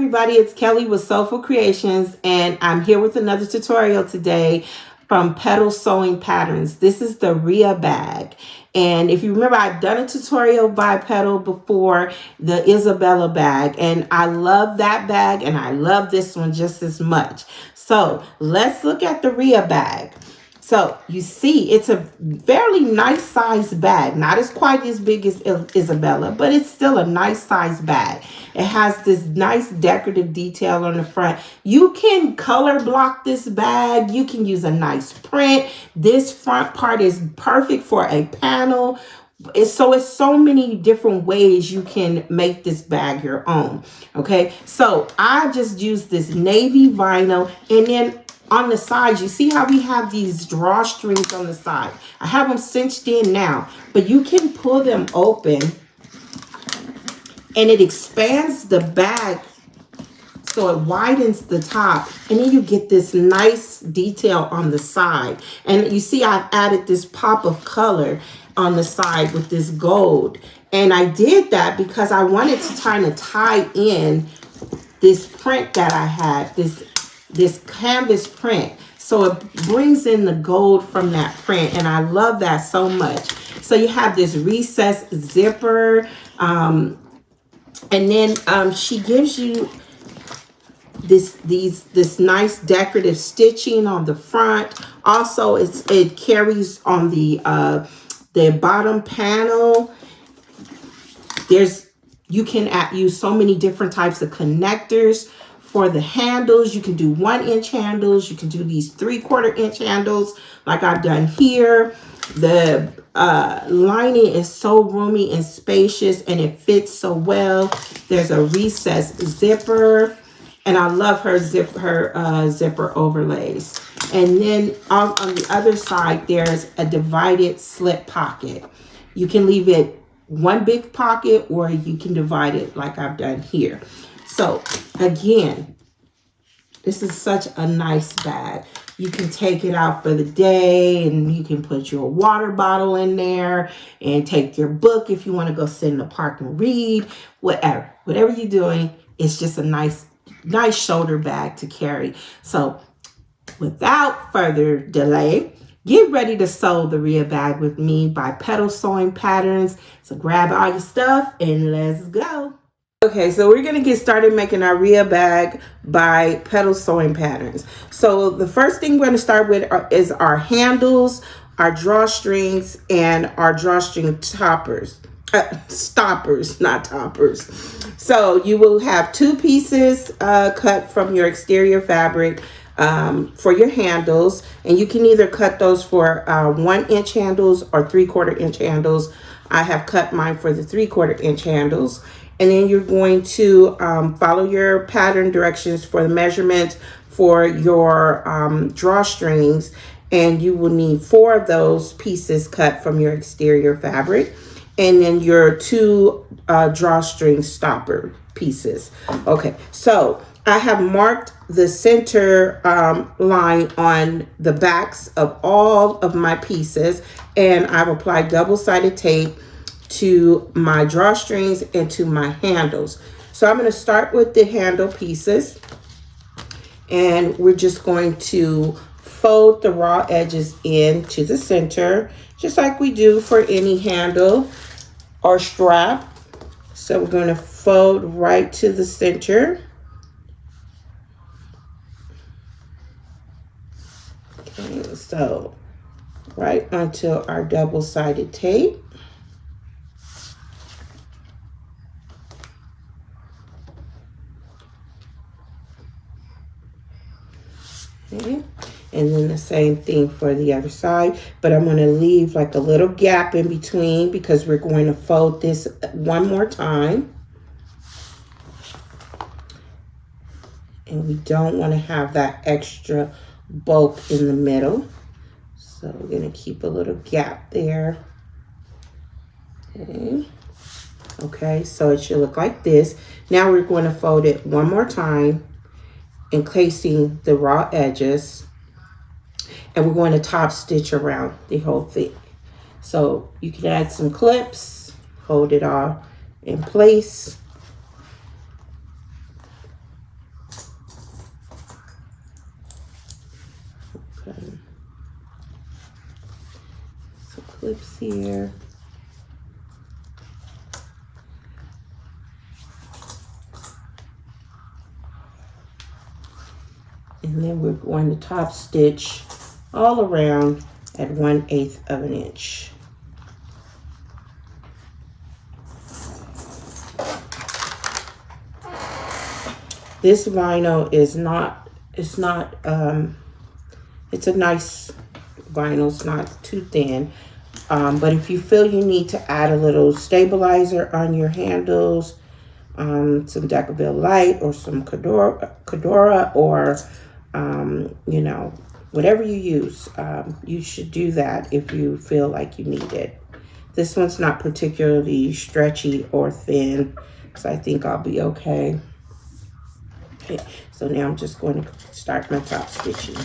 everybody, it's Kelly with Soulful Creations, and I'm here with another tutorial today from Petal Sewing Patterns. This is the Rea Bag, and if you remember, I've done a tutorial by Petal before, the Isabella bag, and I love that bag and I love this one just as much. So let's look at the Rea Bag. So you see, it's a fairly nice size bag, not as quite as big as Isabella, but it's still a nice size bag. It has this nice decorative detail on the front. You can color block this bag. You can use a nice print. This front part is perfect for a panel. It's so many different ways you can make this bag your own. Okay, so I just used this navy vinyl, and then on the sides, you see how we have these drawstrings on the side. I have them cinched in now, but you can pull them open and it expands the bag so it widens the top, and then you get this nice detail on the side. And you see I've added this pop of color on the side with this gold. And I did that because I wanted to kind of tie in this print that I had, this canvas print, so it brings in the gold from that print, and I love that so much. So you have this recessed zipper, and then she gives you this nice decorative stitching on the front. Also, it carries on the bottom panel. You can use so many different types of connectors. For the handles, you can do 1-inch handles. You can do these 3/4 inch handles like I've done here. The lining is so roomy and spacious, and it fits so well. There's a recessed zipper, and I love her zipper overlays. And then on the other side, there's a divided slip pocket. You can leave it one big pocket, or you can divide it like I've done here. So again, this is such a nice bag. You can take it out for the day, and you can put your water bottle in there and take your book if you want to go sit in the park and read. Whatever you're doing, it's just a nice shoulder bag to carry. So without further delay, get ready to sew the Rea Bag with me by Petal Sewing Patterns. So grab all your stuff and let's go. Okay, so we're going to get started making our Rea Bag by Petal Sewing Patterns. So the first thing we're going to start with is our handles, our drawstrings, and our drawstring toppers. Stoppers, not toppers. So you will have 2 pieces cut from your exterior fabric for your handles, and you can either cut those for 1-inch handles or 3/4 inch handles. I have cut mine for the 3/4 inch handles. And then you're going to follow your pattern directions for the measurements for your drawstrings. And you will need 4 of those pieces cut from your exterior fabric. And then your 2 drawstring stopper pieces. Okay, so I have marked the center line on the backs of all of my pieces. And I've applied double-sided tape to my drawstrings and to my handles. So I'm going to start with the handle pieces, and we're just going to fold the raw edges into the center, just like we do for any handle or strap. So we're going to fold right to the center. Okay, so right onto our double-sided tape. Okay. And then the same thing for the other side, but I'm going to leave like a little gap in between because we're going to fold this one more time. And we don't want to have that extra bulk in the middle. So we're going to keep a little gap there. Okay. Okay, so it should look like this. Now we're going to fold it one more time, encasing the raw edges, and we're going to top stitch around the whole thing. So you can add some clips, hold it all in place, clips here. And then we're going to top stitch all around at 1/8 of an inch. This vinyl is not, it's a nice vinyl, it's not too thin. But if you feel you need to add a little stabilizer on your handles, some Decorative Light or some Cadora or, you know, whatever you use, you should do that if you feel like you need it. This one's not particularly stretchy or thin, so I think I'll be okay. Okay, so now I'm just going to start my top stitching.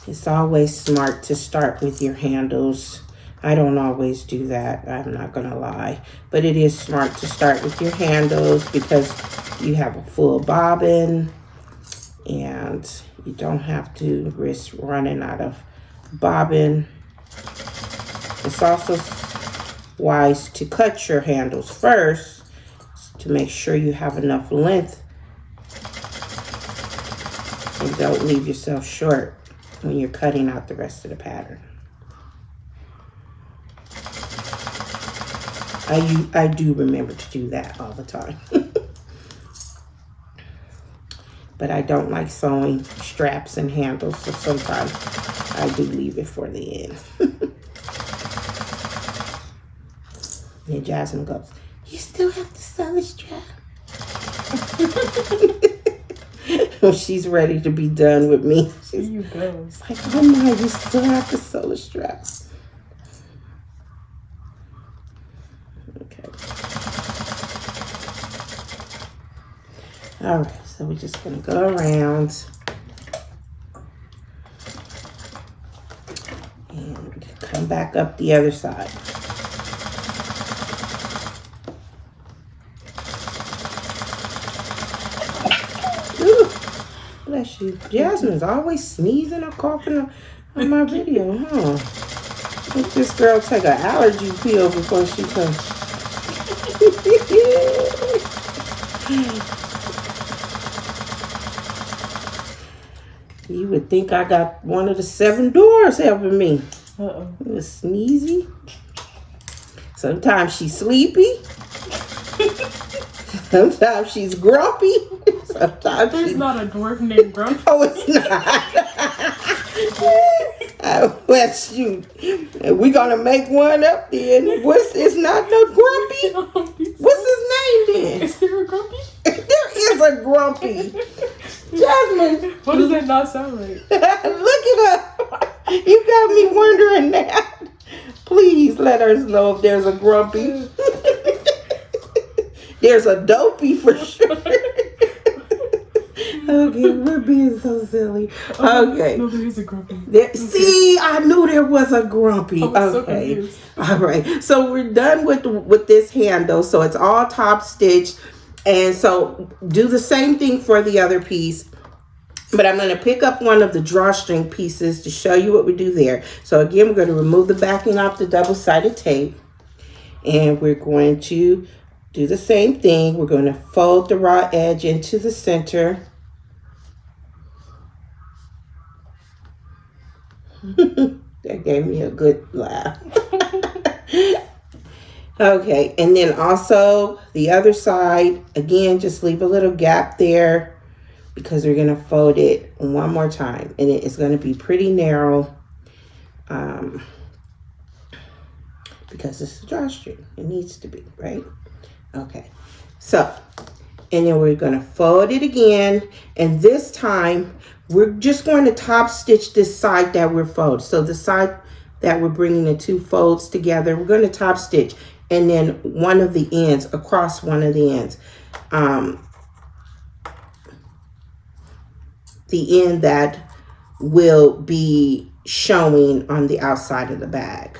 It's always smart to start with your handles. I don't always do that, I'm not gonna lie, but it is smart to start with your handles because you have a full bobbin and you don't have to risk running out of bobbin. It's also wise to cut your handles first to make sure you have enough length and don't leave yourself short when you're cutting out the rest of the pattern. I do remember to do that all the time. But I don't like sewing straps and handles, so sometimes I do leave it for the end. And Jasmine goes, "You still have to sew the strap?" She's ready to be done with me. She's like, "Oh my, you still have to sew the straps." Okay. All right, so we're just gonna go around and come back up the other side. Bless you. Jasmine's always sneezing or coughing on my video, huh? Let this girl take an allergy pill before she comes. You would think I got one of the 7 doors helping me. It was sneezy. Sometimes she's sleepy. Sometimes she's grumpy. Sometimes there's not a dwarf named Grumpy. Oh, it's not. Well, shoot. We're going to make one up then. It's not no Grumpy. What's his name then? Is there a Grumpy? There is a Grumpy. Jasmine. What does that not sound like? Look it up. You got me wondering that. Please let us know if there's a Grumpy. There's a Dopey for sure. Okay, we're being so silly. Okay. No, there is a Grumpy. See, I knew there was a Grumpy. Okay. So all right. So we're done with this handle. So it's all top stitched. And so do the same thing for the other piece. But I'm going to pick up one of the drawstring pieces to show you what we do there. So again, we're going to remove the backing off the double-sided tape. And we're going to do the same thing. We're going to fold the raw edge into the center. That gave me a good laugh. Okay, and then also the other side, again, just leave a little gap there because we're going to fold it one more time. And it is going to be pretty narrow because it's a drawstring. It needs to be, right? Okay, so, and then we're going to fold it again. And this time, we're just going to top stitch this side that we're folded. So the side that we're bringing the 2 folds together, we're going to top stitch. And then one of the ends, across one of the ends. The end that will be showing on the outside of the bag.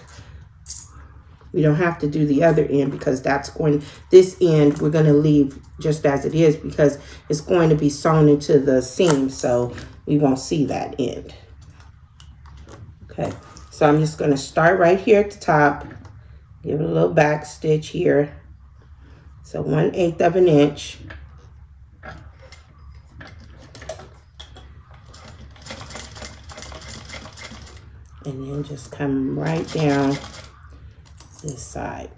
We don't have to do the other end because this end we're going to leave just as it is because it's going to be sewn into the seam, so we won't see that end. Okay, so I'm just going to start right here at the top, give it a little back stitch here. So 1/8 of an inch. And then just come right down this side.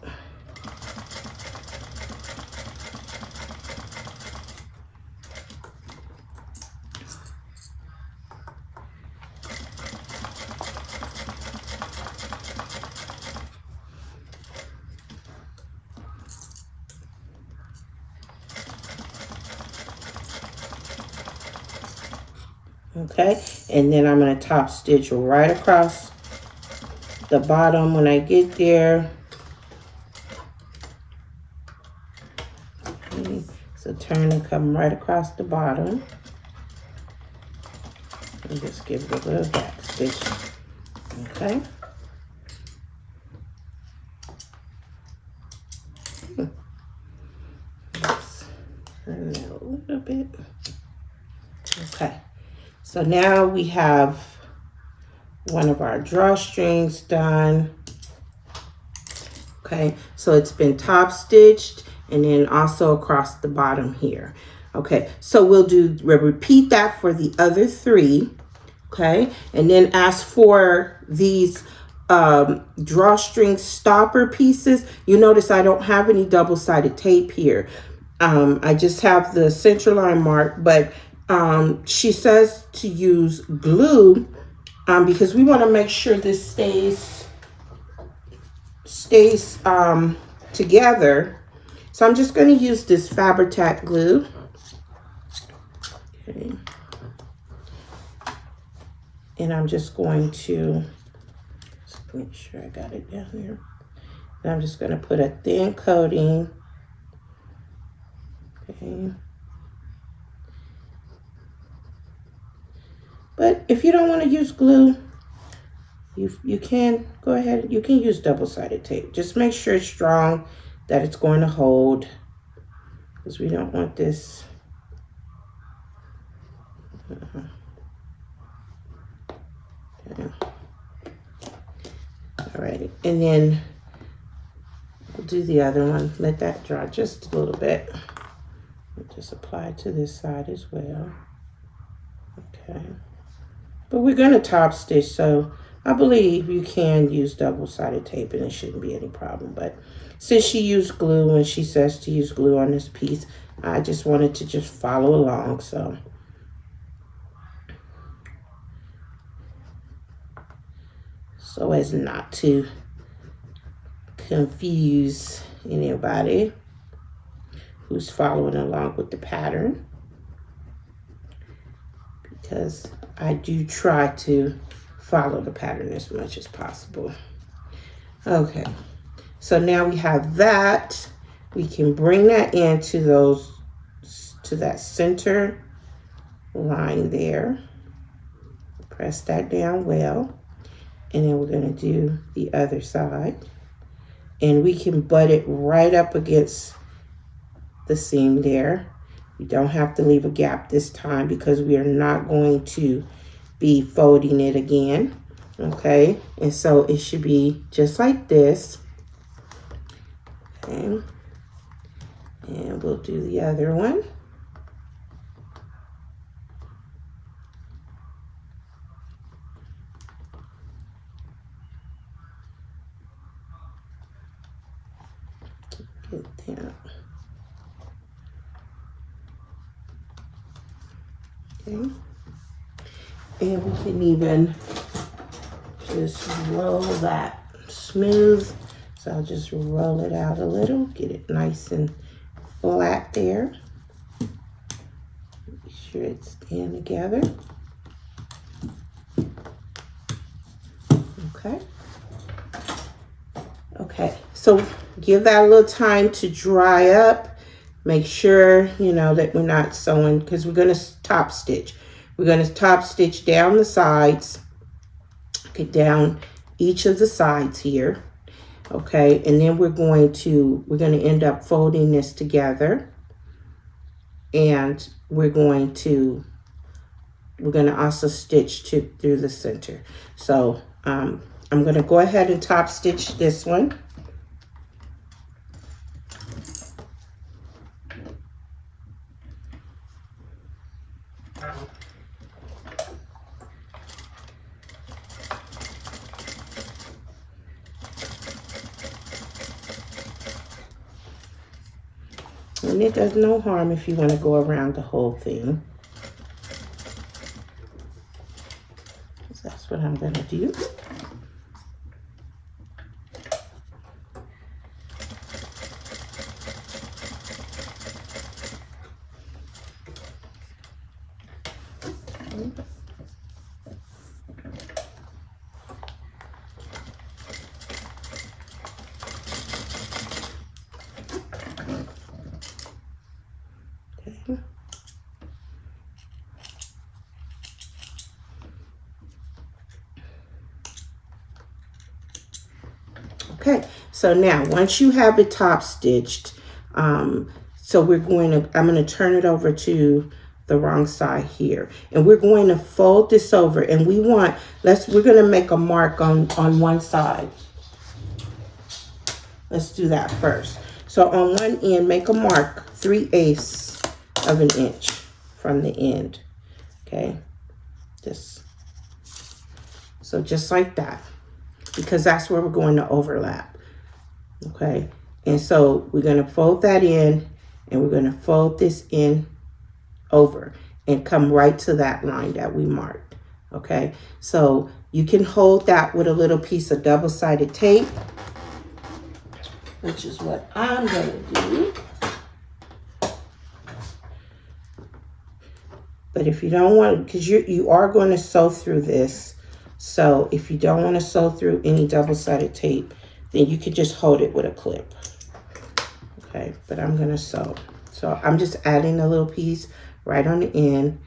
Okay, and then I'm going to top stitch right across the bottom when I get there. Okay, so turn and come right across the bottom. And just give it a little back stitch. Okay. Let's turn that a little bit. Okay. So now we have one of our drawstrings done. Okay, so it's been top stitched and then also across the bottom here. Okay, so we'll repeat that for the other 3. Okay, and then as for these drawstring stopper pieces, you notice I don't have any double-sided tape here. I just have the center line mark, but she says to use glue because we want to make sure this stays together. So I'm just going to use this Fabri-Tac glue. Okay. And I'm just going to make sure I got it down here. And I'm just going to put a thin coating. Okay. But if you don't want to use glue, you can go ahead. You can use double-sided tape. Just make sure it's strong, that it's going to hold, because we don't want this. Okay. All right, and then we'll do the other one. Let that dry just a little bit. Just apply it to this side as well. Okay. But we're going to top stitch, so I believe you can use double-sided tape and it shouldn't be any problem. But since she used glue and she says to use glue on this piece, I just wanted to just follow along. So as not to confuse anybody who's following along with the pattern, because I do try to follow the pattern as much as possible. Okay, so now we have that. We can bring that into that center line there. Press that down well. And then we're going to do the other side. And we can butt it right up against the seam there. We don't have to leave a gap this time because we are not going to be folding it again. Okay, and so it should be just like this. Okay, and we'll do the other one. Get that. Okay, and we can even just roll that smooth. So I'll just roll it out a little, get it nice and flat there. Make sure it's staying together. Okay. Okay, so give that a little time to dry up. Make sure, you know, that we're not sewing, because we're going to top stitch. We're going to top stitch down the sides. Get down each of the sides here. Okay, and then we're going to end up folding this together, and we're going to also stitch through the center. So I'm going to go ahead and top stitch this one. And it does no harm if you want to go around the whole thing. So that's what I'm going to do. Okay, so now once you have it top stitched, so I'm going to turn it over to the wrong side here, and we're going to fold this over, and we're going to make a mark on one side. Let's do that first. So on one end, make a mark 3/8 of an inch from the end. Okay, just like that, because that's where we're going to overlap. Okay, and so we're going to fold that in, and we're going to fold this in over and come right to that line that we marked. Okay, so you can hold that with a little piece of double-sided tape, which is what I'm going to do. But if you don't want, because you are going to sew through this, so if you don't want to sew through any double-sided tape, then you can just hold it with a clip. Okay, but I'm going to sew. So I'm just adding a little piece right on the end.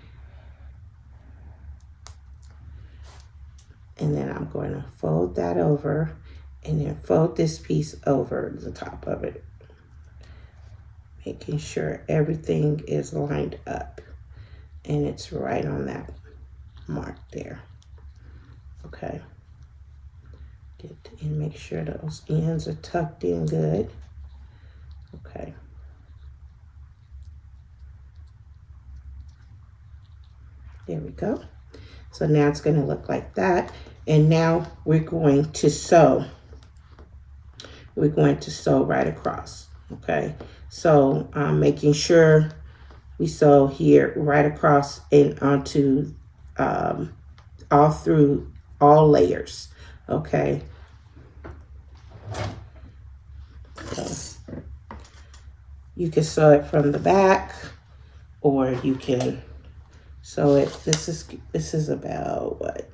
And then I'm going to fold that over, and then fold this piece over the top of it, making sure everything is lined up and it's right on that mark there. Okay, and make sure those ends are tucked in good. Okay, there we go. So now it's going to look like that, and now we're going to sew. We're going to sew right across. Okay, so making sure we sew here right across and onto all through all layers. Okay, so you can sew it from the back, or you can sew it. This is about what,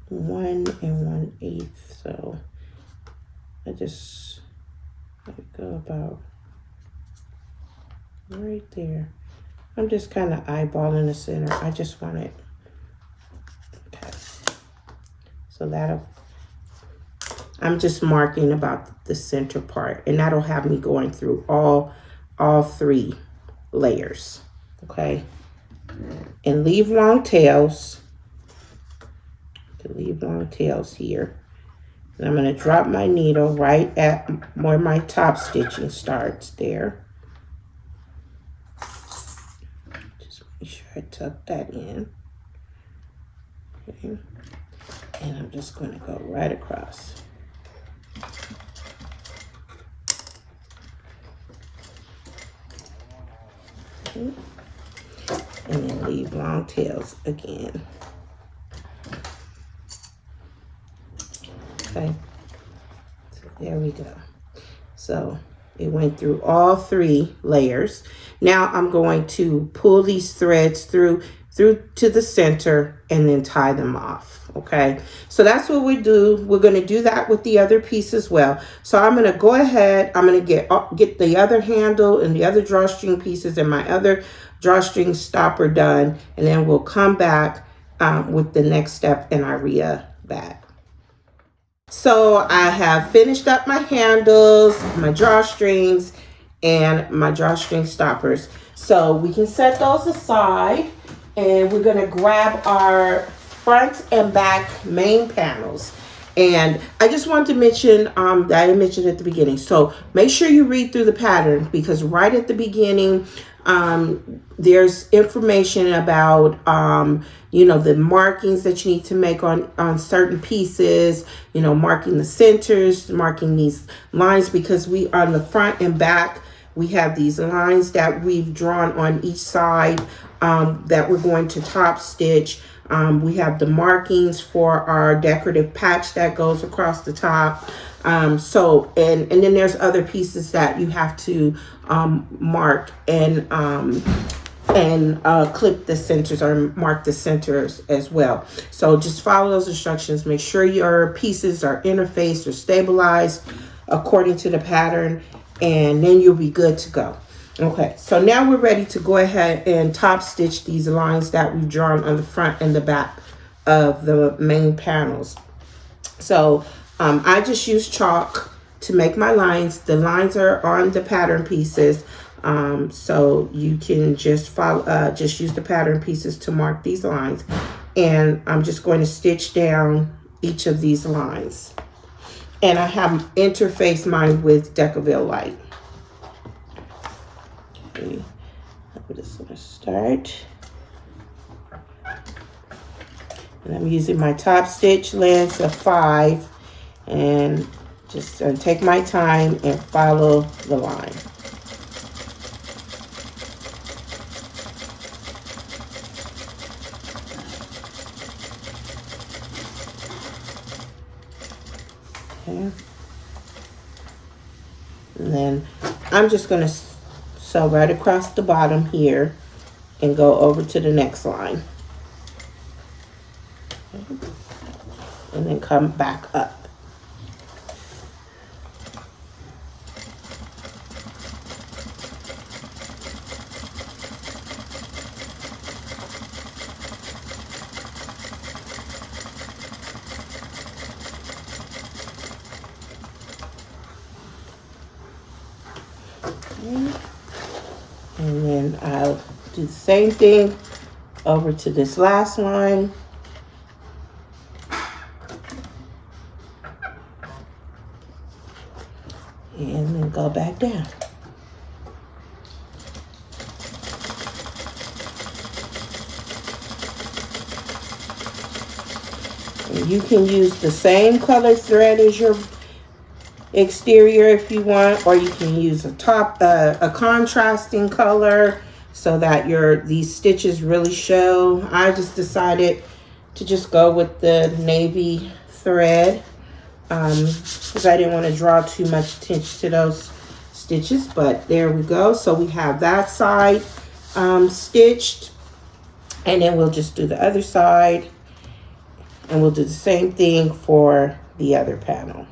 1 1/8. So I just go about right there. I'm just kind of eyeballing the center. I just want it. Okay. So I'm just marking about the center part, and that'll have me going through all 3 layers. Okay. And leave long tails. Leave long tails here. And I'm going to drop my needle right at where my top stitching starts there. Just make sure I tuck that in. Okay. And I'm just going to go right across. Okay. And then leave long tails again. Okay, so there we go. So it went through all 3 layers. Now I'm going to pull these threads through to the center and then tie them off. Okay, so that's what we do. We're going to do that with the other piece as well. So I'm going to go ahead. I'm going to get the other handle and the other drawstring pieces and my other drawstring stopper done, and then we'll come back with the next step in our Rea bag. So I have finished up my handles, my drawstrings, and my drawstring stoppers. So we can set those aside, and we're gonna grab our front and back main panels. And I just wanted to mention that I didn't mention at the beginning. So make sure you read through the pattern, because right at the beginning, there's information about you know, the markings that you need to make on certain pieces, you know, marking the centers, marking these lines, because we on the front and back, we have these lines that we've drawn on each side that we're going to top stitch. We have the markings for our decorative patch that goes across the top. So, and then there's other pieces that you have to mark and clip the centers or mark the centers as well. So just follow those instructions. Make sure your pieces are interfaced or stabilized according to the pattern, and then you'll be good to go. Okay, so now we're ready to go ahead and top stitch these lines that we've drawn on the front and the back of the main panels. So I just use chalk to make my lines. The lines are on the pattern pieces. So you can just follow, just use the pattern pieces to mark these lines. And I'm just going to stitch down each of these lines. And I have interfaced mine with Decorative Light. Okay, I'm just going to start. And I'm using my top stitch length of 5. And just take my time and follow the line. Okay. And then I'm just going to sew right across the bottom here and go over to the next line. Okay. And then come back up. And then I'll do the same thing over to this last line. And then go back down. And you can use the same color thread as your exterior if you want, or you can use a contrasting color so that these stitches really show. I just decided to just go with the navy thread because I didn't want to draw too much attention to those stitches, but there we go. So we have that side stitched, and then we'll just do the other side, and we'll do the same thing for the other panel.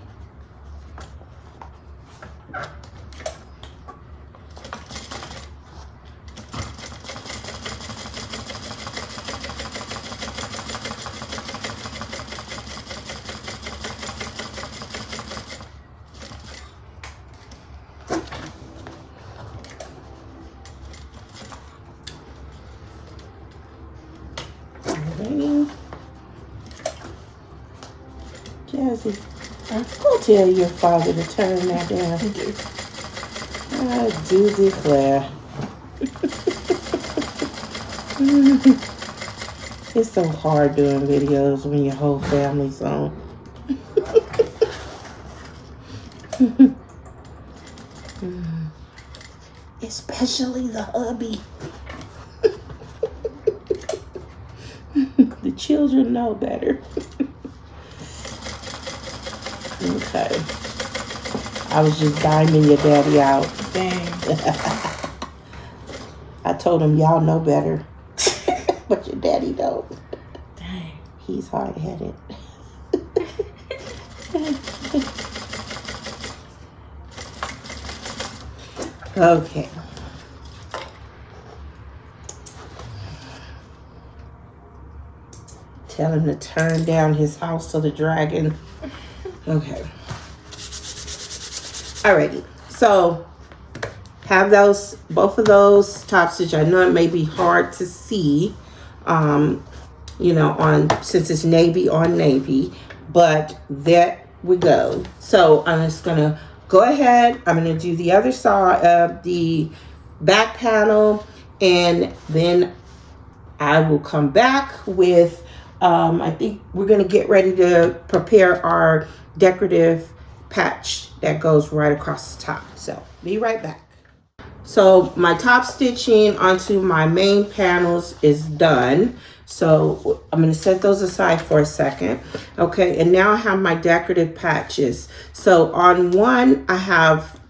Jazzy, go tell your father to turn that down. I do declare. It's so hard doing videos when your whole family's on. Especially the hubby. The children know better. Okay. I was just diming your daddy out. Dang. I told him y'all know better. But your daddy don't. Dang. He's hard-headed. Okay. Tell him to turn down his house of the dragon. Okay. Alrighty. So have those, both of those top stitch. I know it may be hard to see, you know, on, since it's navy on navy, but there we go. So I'm just gonna go ahead. I'm gonna do the other side of the back panel, and then I will come back with, I think we're gonna get ready to prepare our decorative patch that goes right across the top. So be right back. So my top stitching onto my main panels is done. So I'm going to set those aside for a second. Okay, and now I have my decorative patches. So on one I have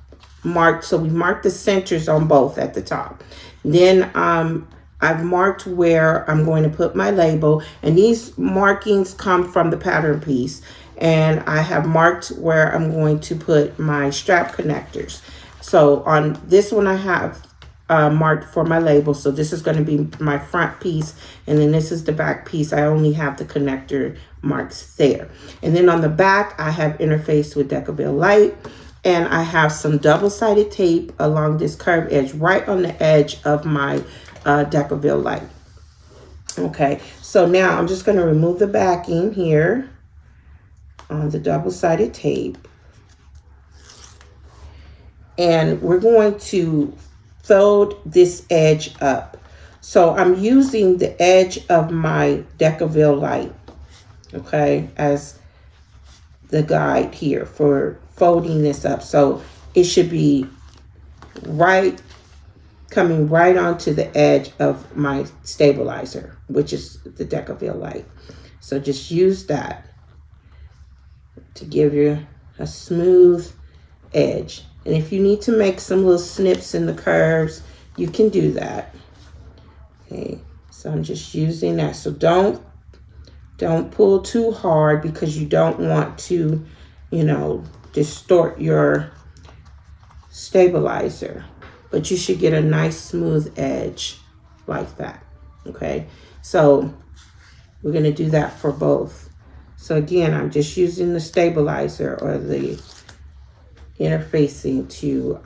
marked, so we marked the centers on both at the top. Then I've marked where I'm going to put my label, and these markings come from the pattern piece. And I have marked where I'm going to put my strap connectors. So on this one I have marked for my label. So this is going to be my front piece, and then this is the back piece. I only have the connector marks there. And then on the back I have interfaced with Decorative Light, and I have some double-sided tape along this curved edge right on the edge of my Decorative Light. Okay, so now I'm just going to remove the backing here on the double-sided tape. And we're going to fold this edge up. So I'm using the edge of my Decorative Light, okay, as the guide here for folding this up. So it should be right, coming right onto the edge of my stabilizer, which is the Decorative Light. So just use that to give you a smooth edge. And if you need to make some little snips in the curves, you can do that. Okay, so I'm just using that. So don't pull too hard, because you don't want to, you know, distort your stabilizer. But you should get a nice smooth edge like that. Okay, so we're going to do that for both. So again, I'm just using the stabilizer or the interfacing to,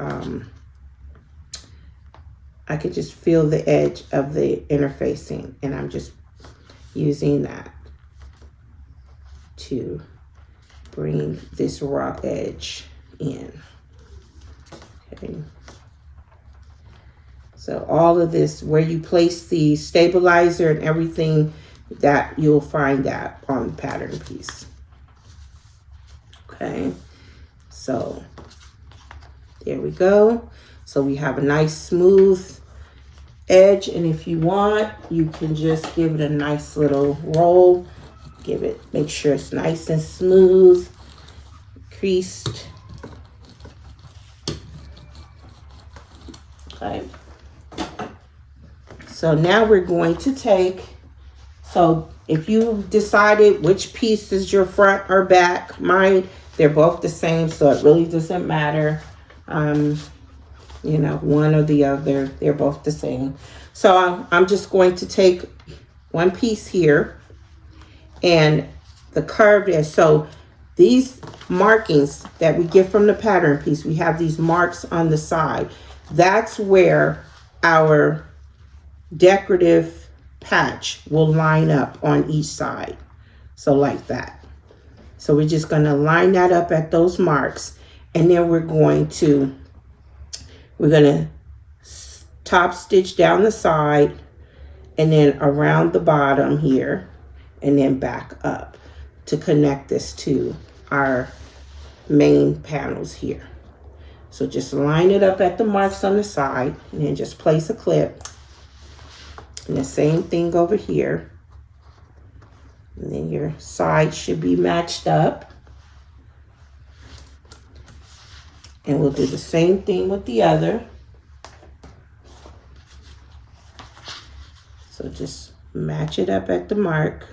I could just feel the edge of the interfacing, and I'm just using that to bring this raw edge in. Okay. So all of this, where you place the stabilizer and everything, that you'll find that on the pattern piece. Okay, so there we go. So we have a nice smooth edge, and if you want, you can just give it a nice little roll. Make sure it's nice and smooth, creased. Okay. So now we're going to take, so if you decided which piece is your front or back, mine, they're both the same, so it really doesn't matter. You know, one or the other, they're both the same. So I'm just going to take one piece here and the curved edge. So these markings that we get from the pattern piece, we have these marks on the side. That's where our decorative patch will line up on each side. So like that. So we're just going to line that up at those marks, and then we're going to top stitch down the side and then around the bottom here and then back up to connect this to our main panels here. So just line it up at the marks on the side, and then just place a clip. And the same thing over here. And then your sides should be matched up. And we'll do the same thing with the other. So just match it up at the mark.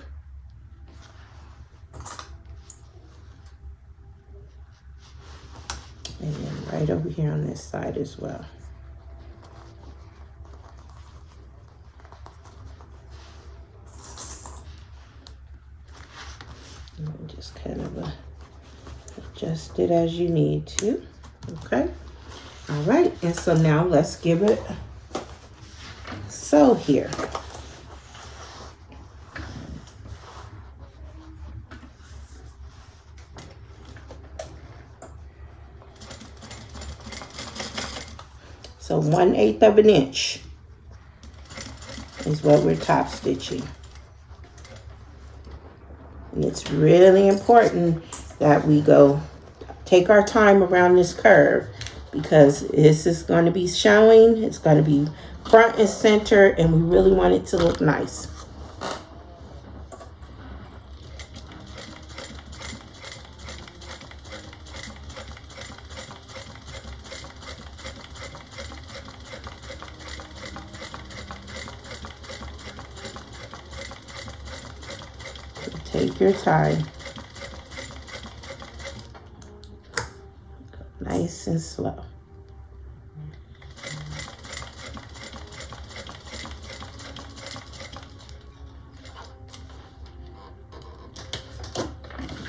And then right over here on this side as well. And just kind of adjust it as you need to. Okay. All right. And so now let's give it a sew here. So 1/8 of an inch is what we're top stitching. And it's really important that we take our time around this curve, because this is going to be showing, it's going to be front and center, and we really want it to look nice. Take your time. Nice and slow.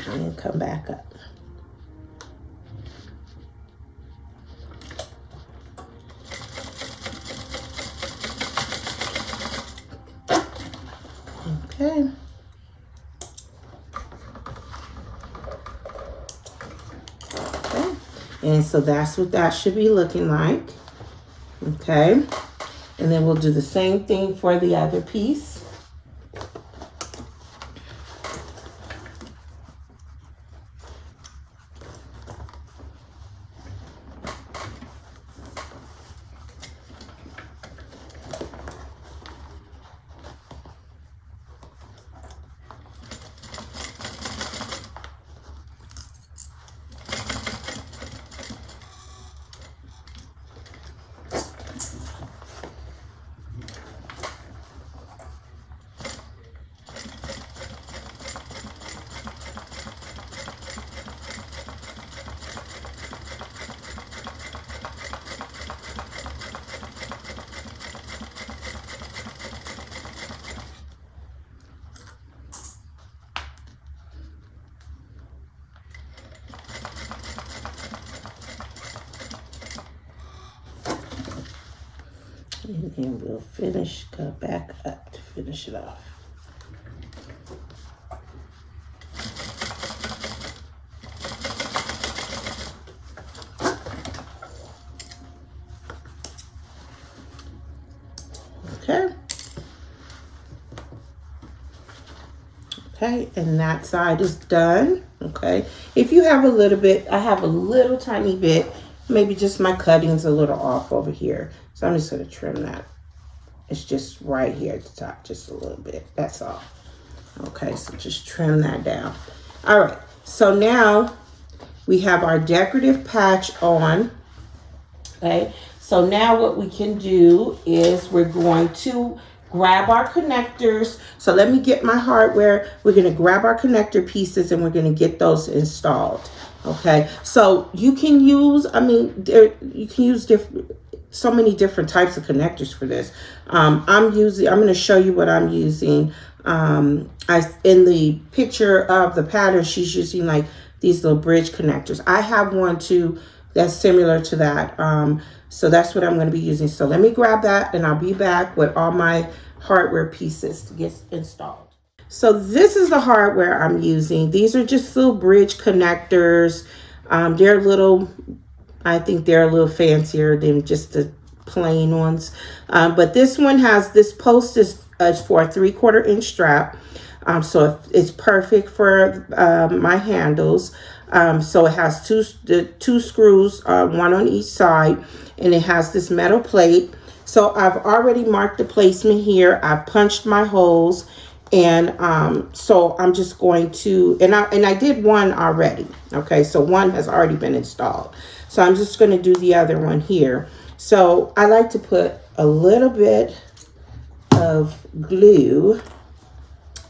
And come back up. Okay. And so that's what that should be looking like. Okay. And then we'll do the same thing for the other piece. And then we'll go back up to finish it off. Okay. Okay, and that side is done. Okay. If you have a little bit, I have a little tiny bit, maybe just my cutting's a little off over here. So I'm just going to trim that. It's just right here at the top, just a little bit. That's all. Okay, so just trim that down. All right, so now we have our decorative patch on. Okay, so now what we can do is we're going to grab our connectors. So let me get my hardware. We're going to grab our connector pieces and we're going to get those installed. Okay, so you can use, you can use so many different types of connectors for this. I'm going to show you what I'm using. In the picture of the pattern, she's using like these little bridge connectors. I have one too that's similar to that. So that's what I'm going to be using. So let me grab that and I'll be back with all my hardware pieces to get installed. So this is the hardware I'm using. These are just little bridge connectors. They're little, I think they're a little fancier than just the plain ones. But this one has, this post is for a 3/4 inch strap. So it's perfect for my handles. So it has two screws, one on each side, and it has this metal plate. So I've already marked the placement here. I've punched my holes, and so I'm just going to, and I did one already. Okay, so one has already been installed. So I'm just going to do the other one here. So I like to put a little bit of glue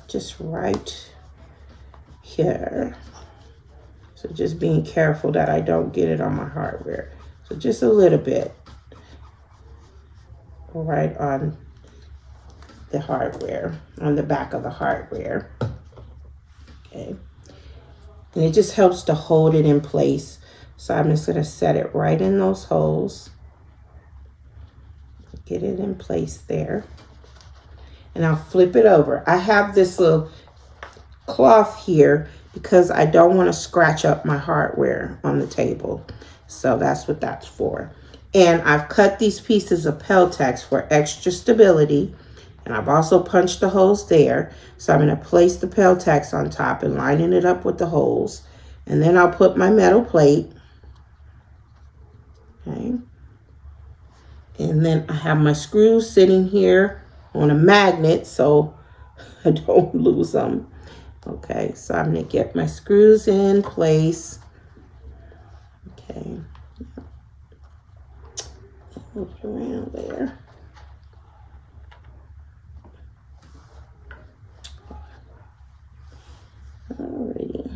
just right here. So just being careful that I don't get it on my hardware. So just a little bit right on the hardware, on the back of the hardware. Okay. And it just helps to hold it in place. So I'm just going to set it right in those holes. Get it in place there. And I'll flip it over. I have this little cloth here because I don't want to scratch up my hardware on the table. So that's what that's for. And I've cut these pieces of Peltex for extra stability. And I've also punched the holes there. So I'm going to place the Peltex on top and lining it up with the holes. And then I'll put my metal plate. Okay. And then I have my screws sitting here on a magnet so I don't lose them. Okay, so I'm going to get my screws in place. Okay. Move it around there. Alrighty.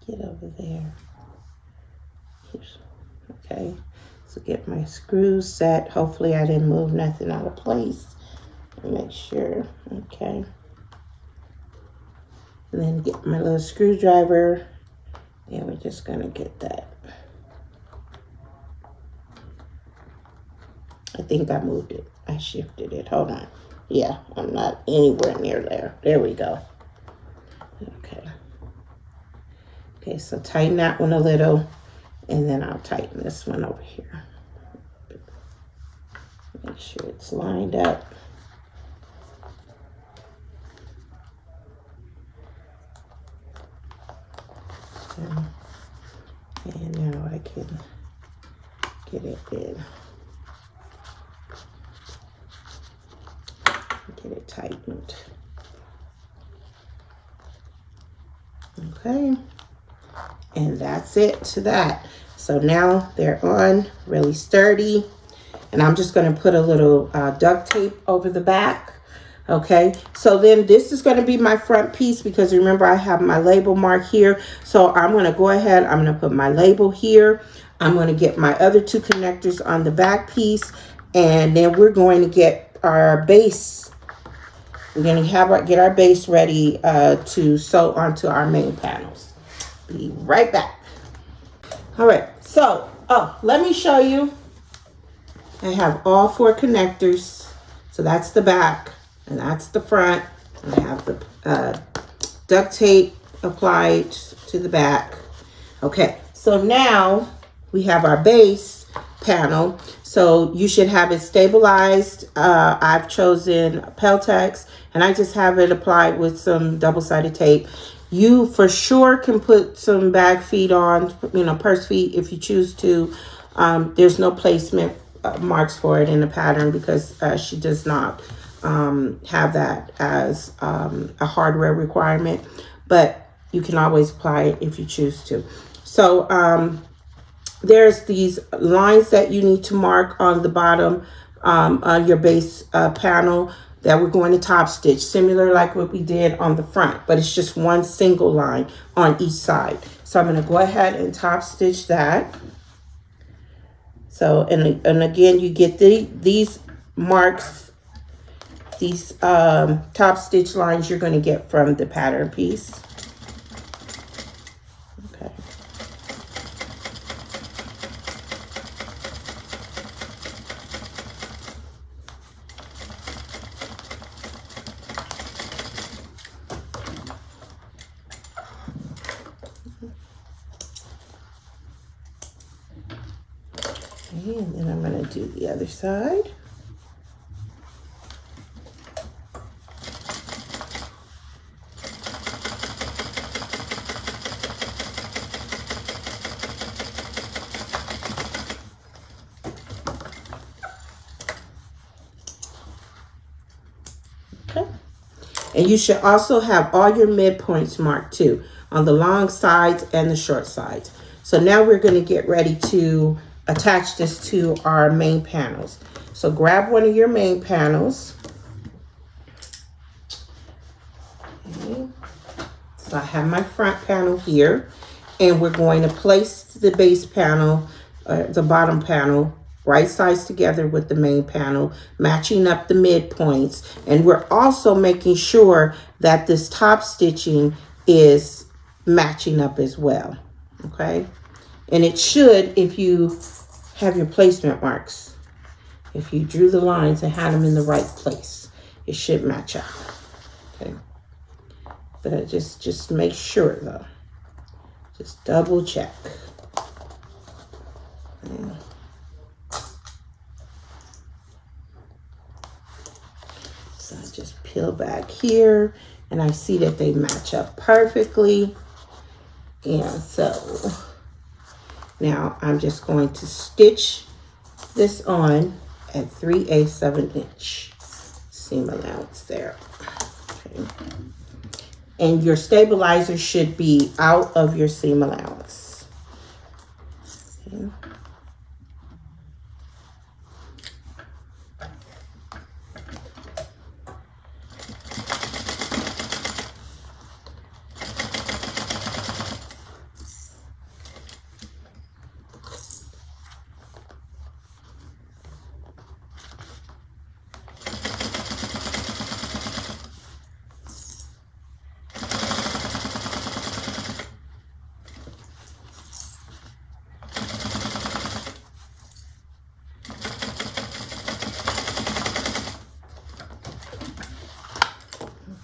Get over there. Okay. So get my screws set. Hopefully I didn't move nothing out of place. Make sure. Okay. And then get my little screwdriver. And we're just going to get that. I think I moved it. I shifted it. Hold on. Yeah, I'm not anywhere near there. There we go. Okay. Okay, so tighten that one a little. And then I'll tighten this one over here. Make sure it's lined up. And now I can get it in. Get it tightened. Okay. And that's it to that. So now they're on, really sturdy. And I'm just going to put a little duct tape over the back. Okay, so then this is going to be my front piece because remember I have my label mark here. So I'm going to go ahead, I'm going to put my label here. I'm going to get my other two connectors on the back piece. And then we're going to get our base. We're going to get our base ready to sew onto our main panels. Be right back. All right, so, let me show you. I have all 4 connectors. So that's the back. And that's the front. I have the duct tape applied to the back. Okay, so now we have our base panel. So you should have it stabilized. I've chosen Peltex, and I just have it applied with some double-sided tape. You for sure can put some bag feet on, purse feet if you choose to. There's no placement marks for it in the pattern because she does not have that as a hardware requirement, but you can always apply it if you choose to. So there's these lines that you need to mark on the bottom on your base panel that we're going to top stitch, similar like what we did on the front, but it's just one single line on each side. So I'm going to go ahead and top stitch that. So and again, you get these marks. These top stitch lines you're going to get from the pattern piece. Okay. Okay, and then I'm going to do the other side. And you should also have all your midpoints marked too, on the long sides and the short sides. So now we're going to get ready to attach this to our main panels. So grab one of your main panels. Okay. So I have my front panel here, and we're going to place the base panel, the bottom panel, right sides together with the main panel, matching up the midpoints. And we're also making sure that this top stitching is matching up as well. Okay, and it should, if you have your placement marks, if you drew the lines and had them in the right place, it should match up. Okay, but just make sure though. Just double check. Okay. So I just peel back here and I see that they match up perfectly. And so now I'm just going to stitch this on at 3/8 of an inch seam allowance there. Okay. And your stabilizer should be out of your seam allowance. Okay.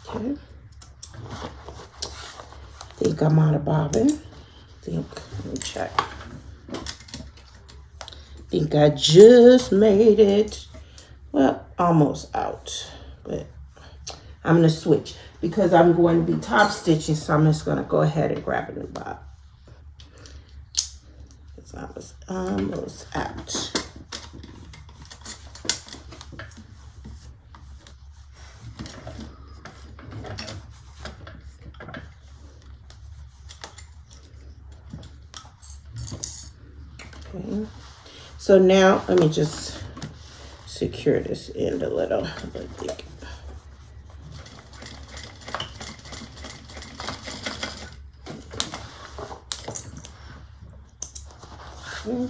Okay. I think I'm out of bobbin. Let me check. I think I just made it. Well, almost out. But I'm going to switch because I'm going to be top stitching. So I'm just going to go ahead and grab a new bob. Because I was almost out. Okay. So now let me just secure this end a little. I think. Okay.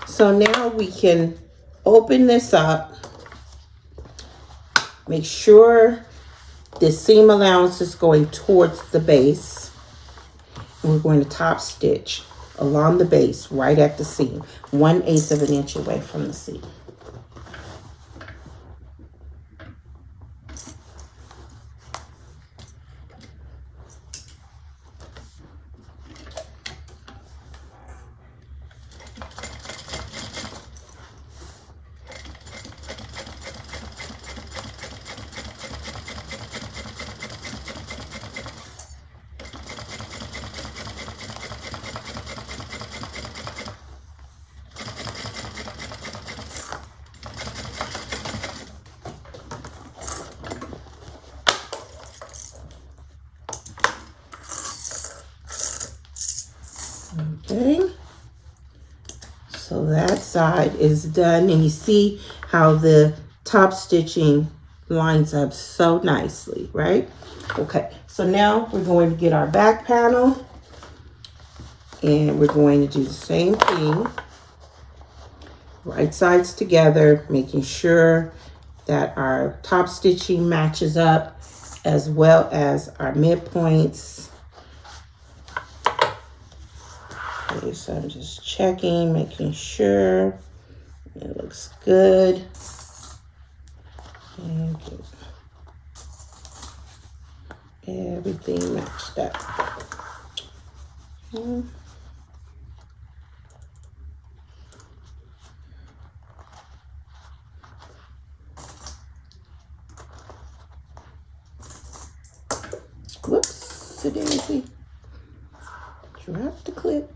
So now we can open this up. Make sure the seam allowance is going towards the base. And we're going to top stitch along the base right at the seam, 1/8 of an inch away from the seam. Okay, so that side is done, and you see how the top stitching lines up so nicely, right? Okay, so now we're going to get our back panel, and we're going to do the same thing. Right sides together, making sure that our top stitching matches up as well as our midpoints. Okay, so I'm just checking, making sure it looks good. And get everything matched up. Okay. Whoops, daisy. Drop the clip.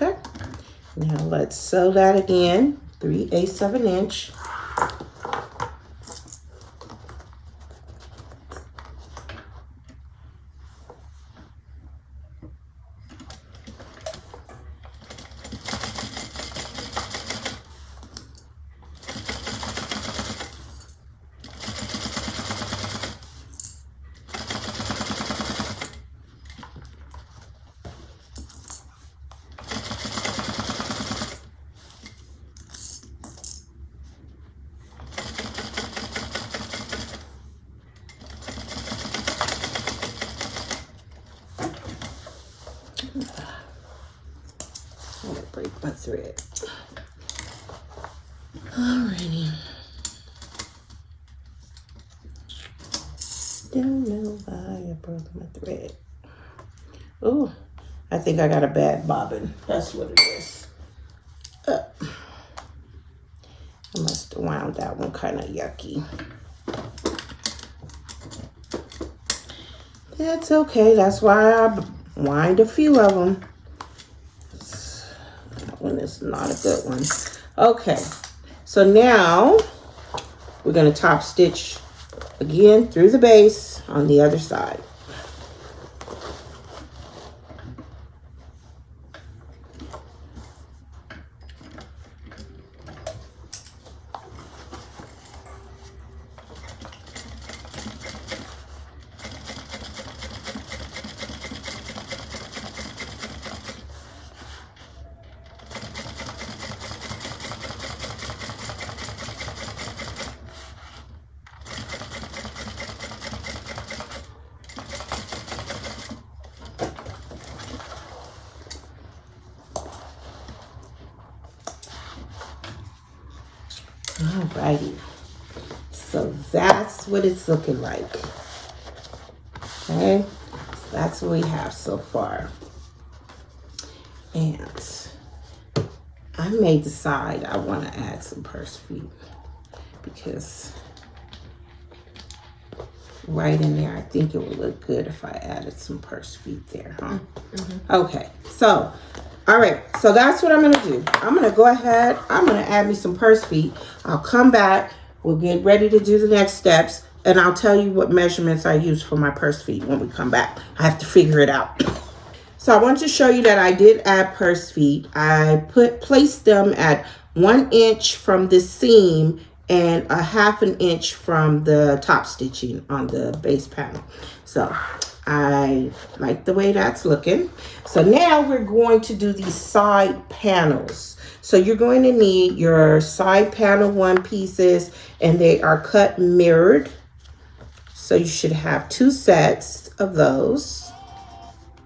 Okay, now let's sew that again, 3/8 of an inch. thread. Alrighty. Don't know why I broke my thread. Oh, I think I got a bad bobbin. That's what it is. I must have wound that one kind of yucky. That's okay. That's why I wind a few of them. That one is not a good one. Okay, so now we're going to top stitch again through the base on the other side. Alrighty, so that's what it's looking like. Okay, so that's what we have so far. And I may decide I want to add some purse feet because right in there, I think it would look good if I added some purse feet there, huh? Mm-hmm. Okay, so all right, so that's what I'm going to do. I'm going to go ahead. I'm going to add me some purse feet. I'll come back. We'll get ready to do the next steps. And I'll tell you what measurements I use for my purse feet when we come back. I have to figure it out. So I want to show you that I did add purse feet. I placed them at 1 inch from the seam and a 1/2 inch from the top stitching on the base panel. So I like the way that's looking. So now we're going to do these side panels. So you're going to need your side panel 1 pieces, and they are cut mirrored. So you should have 2 sets of those.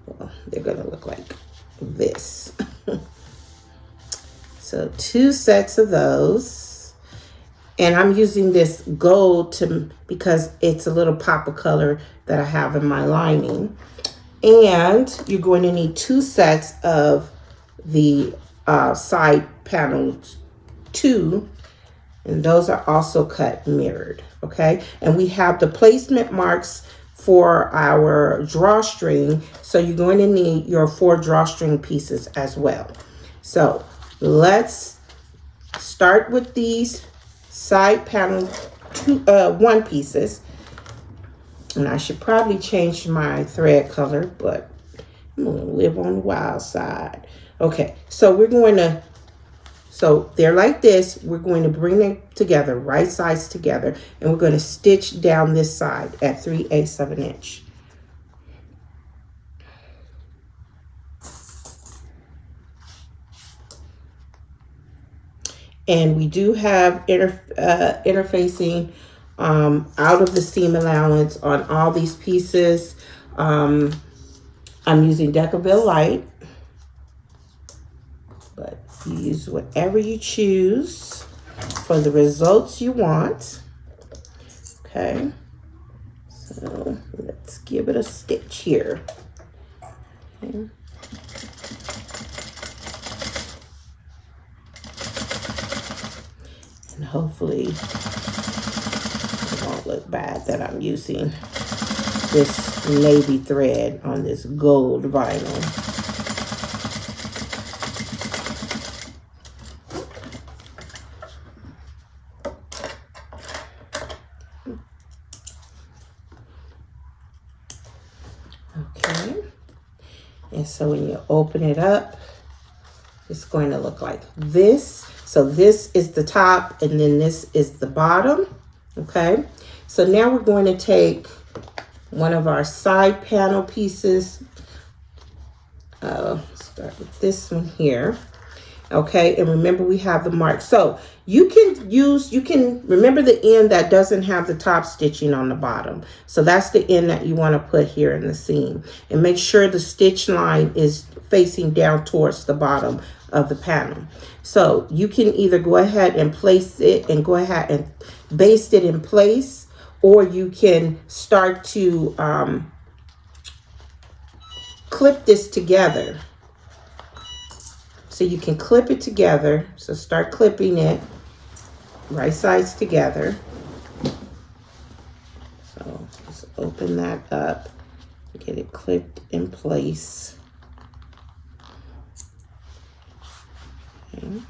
Well, they're going to look like this. So 2 sets of those. And I'm using this gold because it's a little pop of color that I have in my lining. And you're going to need 2 sets of the side panels 2. And those are also cut mirrored, okay? And we have the placement marks for our drawstring. So you're going to need your 4 drawstring pieces as well. So let's start with these side panel 1 pieces. And I should probably change my thread color, but I'm gonna live on the wild side. Okay, so we're going to, so they're like this. We're going to bring them together, right sides together, and we're going to stitch down this side at 3/8 of an inch. And we do have interfacing out of the seam allowance on all these pieces. I'm using Decorative light, but you use whatever you choose for the results you want. Okay, so let's give it a stitch here. Okay. And hopefully it won't look bad that I'm using this navy thread on this gold vinyl. Okay, and so when you open it up, it's going to look like this. So this is the top, and then this is the bottom. Okay, so now we're going to take one of our side panel pieces. Start with this one here. Okay, and remember we have the mark. So you can remember the end that doesn't have the top stitching on the bottom. So that's the end that you want to put here in the seam. And make sure the stitch line is facing down towards the bottom of the panel. So you can either go ahead and place it and go ahead and baste it in place, or you can start to clip this together. So you can clip it together. So start clipping it right sides together. So just open that up, get it clipped in place. Okay.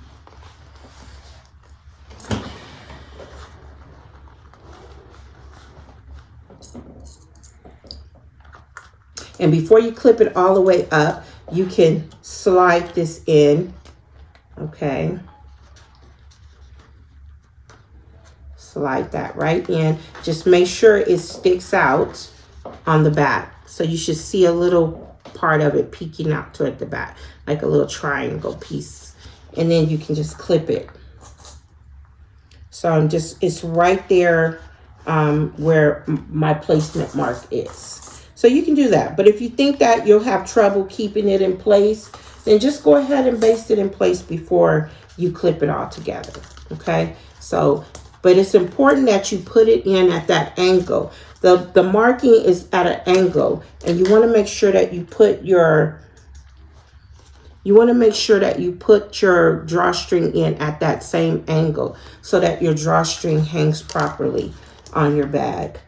And before you clip it all the way up, you can slide this in, okay? Slide that right in. Just make sure it sticks out on the back. So you should see a little part of it peeking out toward the back, like a little triangle piece. And then you can just clip it. So it's right there where my placement mark is. So you can do that. But if you think that you'll have trouble keeping it in place, then just go ahead and baste it in place before you clip it all together. Okay? So, but it's important that you put it in at that angle. The marking is at an angle, and you want to make sure that you put your drawstring in at that same angle so that your drawstring hangs properly on your bag.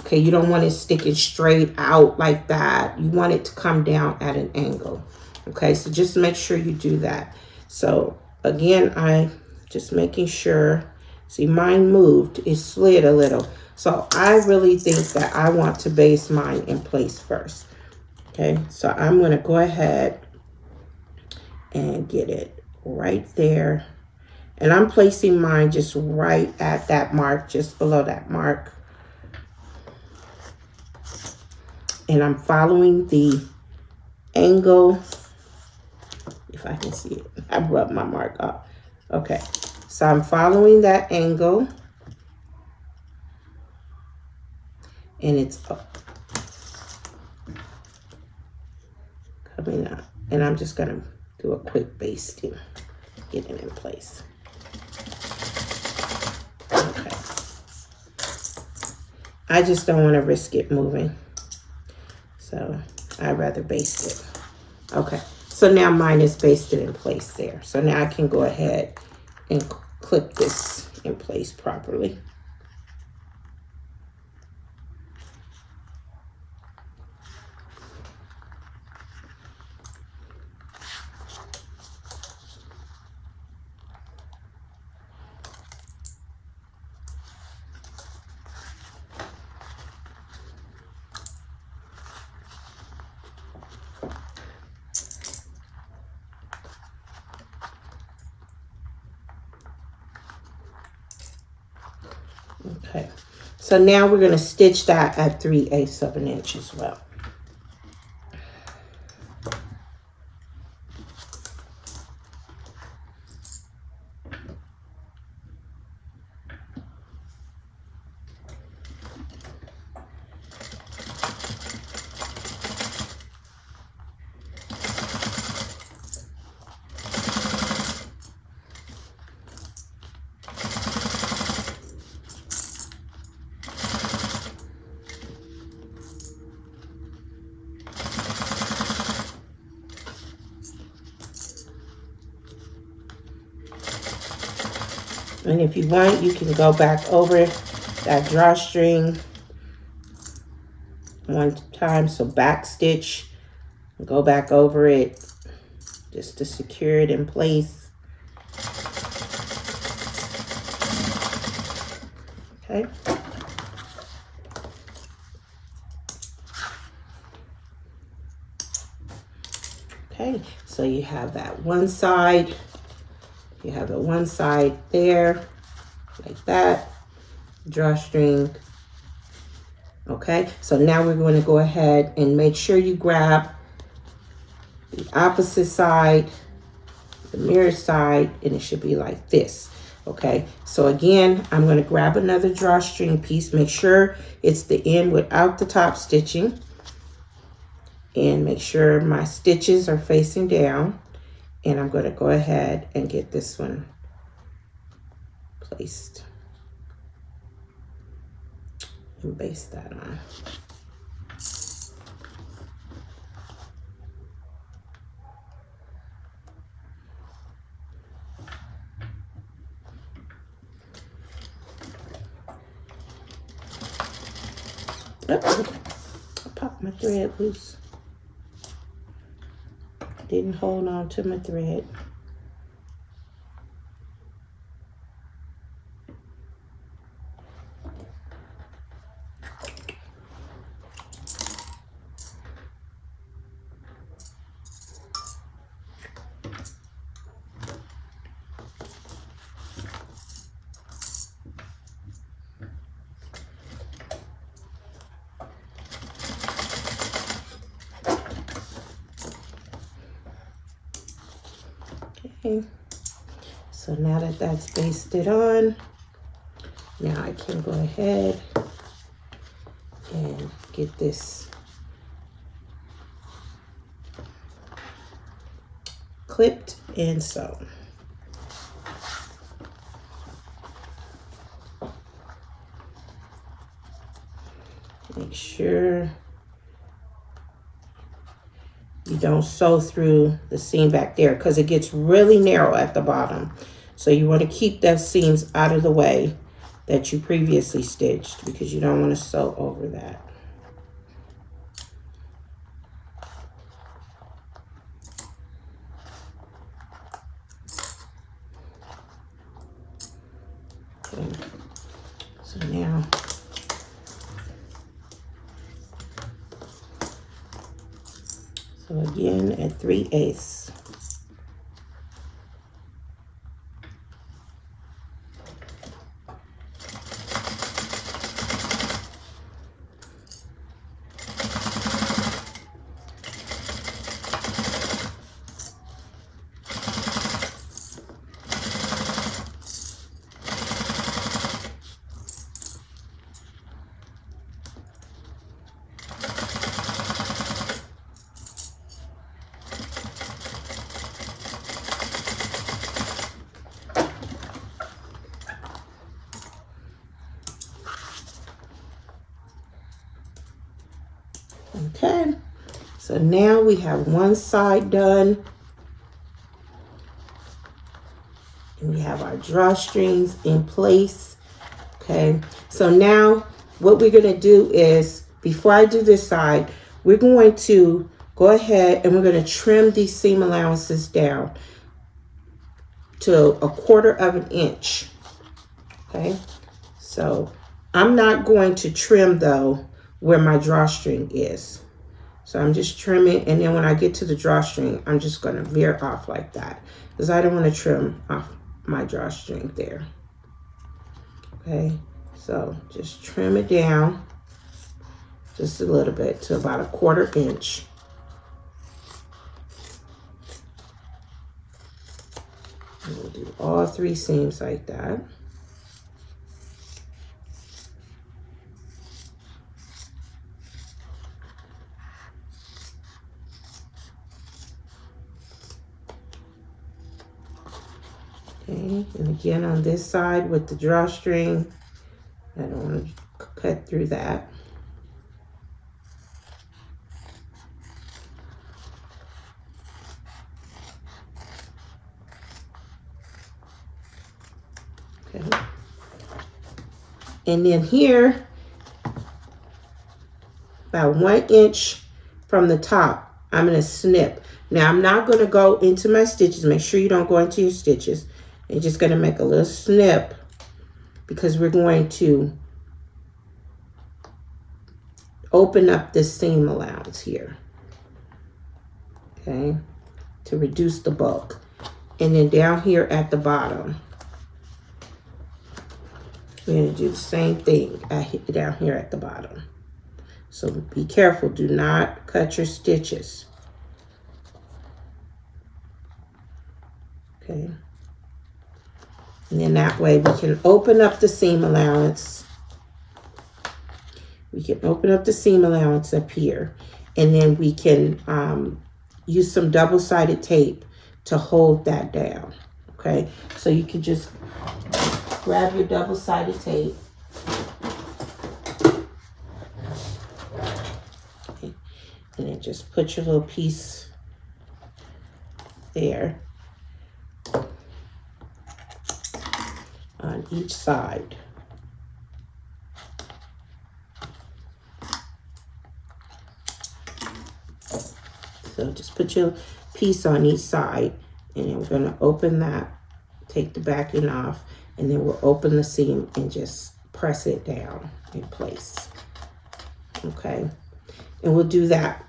Okay, you don't want it sticking straight out like that. You want it to come down at an angle. Okay, so just make sure you do that. So again, I just making sure. See, mine moved. It slid a little. So I really think that I want to baste mine in place first. Okay, so I'm going to go ahead and get it right there. And I'm placing mine just right at that mark, just below that mark. And I'm following the angle, if I can see it. I rubbed my mark off. Okay, so I'm following that angle. And it's up. Coming up. And I'm just going to do a quick basting, get it in place. Okay. I just don't want to risk it moving. So I'd rather baste it. Okay, so now mine is basted in place there. So now I can go ahead and clip this in place properly. Okay, so now we're going to stitch that at 3/8 of an inch as well. And if you want, you can go back over that drawstring one time. So back stitch, go back over it just to secure it in place. Okay. Okay, so you have that one side. You have the one side there, like that, drawstring. Okay, so now we're going to go ahead and make sure you grab the opposite side, the mirror side, and it should be like this. Okay, so again, I'm going to grab another drawstring piece. Make sure it's the end without the top stitching. And make sure my stitches are facing down. And I'm going to go ahead and get this one placed and baste that on. Oops, I popped my thread loose. Didn't hold on to my thread. Okay, so now that that's basted on, now I can go ahead and get this clipped and sewn. Make sure you don't sew through the seam back there because it gets really narrow at the bottom. So you want to keep those seams out of the way that you previously stitched because you don't want to sew over that. Okay. So now so again at 3/8. Okay, so now we have one side done. And we have our drawstrings in place. Okay, so now what we're going to do is, before I do this side, we're going to go ahead and we're going to trim these seam allowances down to 1/4 inch. Okay, so I'm not going to trim though where my drawstring is. So I'm just trimming, and then when I get to the drawstring, I'm just going to veer off like that because I don't want to trim off my drawstring there. Okay, so just trim it down just a little bit to about 1/4 inch. And we'll do all 3 seams like that. Okay, and again on this side with the drawstring, I don't want to cut through that. Okay, and then here, about 1 inch from the top, I'm going to snip. Now I'm not going to go into my stitches. Make sure you don't go into your stitches. You're just going to make a little snip because we're going to open up this seam allowance here, okay, to reduce the bulk. And then down here at the bottom, we're going to do the same thing down here at the bottom. So be careful, do not cut your stitches. Okay. And then that way we can open up the seam allowance. We can open up the seam allowance up here. And then we can use some double-sided tape to hold that down. Okay, so you can just grab your double-sided tape. Okay. And then just put your little piece there on each side. So just put your piece on each side, and then we're going to open that, take the backing off, and then we'll open the seam and just press it down in place. Okay, and we'll do that.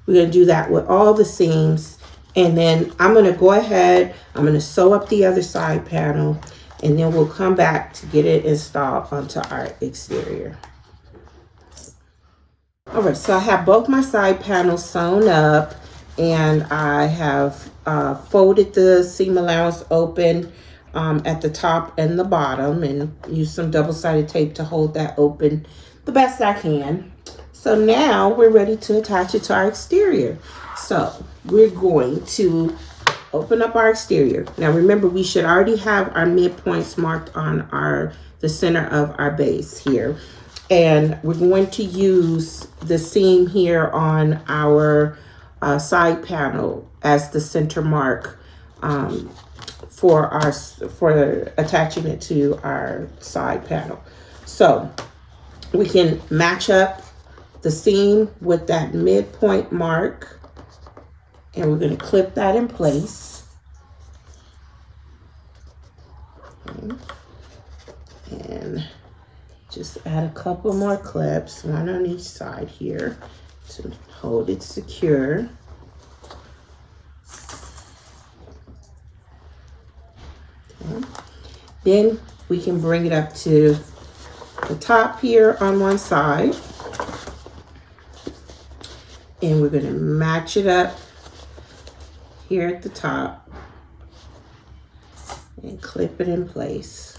We're going to do that with all the seams, and then I'm going to go ahead, I'm going to sew up the other side panel, and then we'll come back to get it installed onto our exterior. All right, so I have both my side panels sewn up, and I have folded the seam allowance open at the top and the bottom, and use some double-sided tape to hold that open the best I can. So now we're ready to attach it to our exterior. So we're going to open up our exterior. Now remember, we should already have our midpoints marked on the center of our base here. And we're going to use the seam here on our side panel as the center mark for attaching it to our side panel. So we can match up the seam with that midpoint mark, and we're going to clip that in place. Okay. And just add a couple more clips, one on each side here to hold it secure. Okay. Then we can bring it up to the top here on one side. And we're going to match it up here at the top and clip it in place.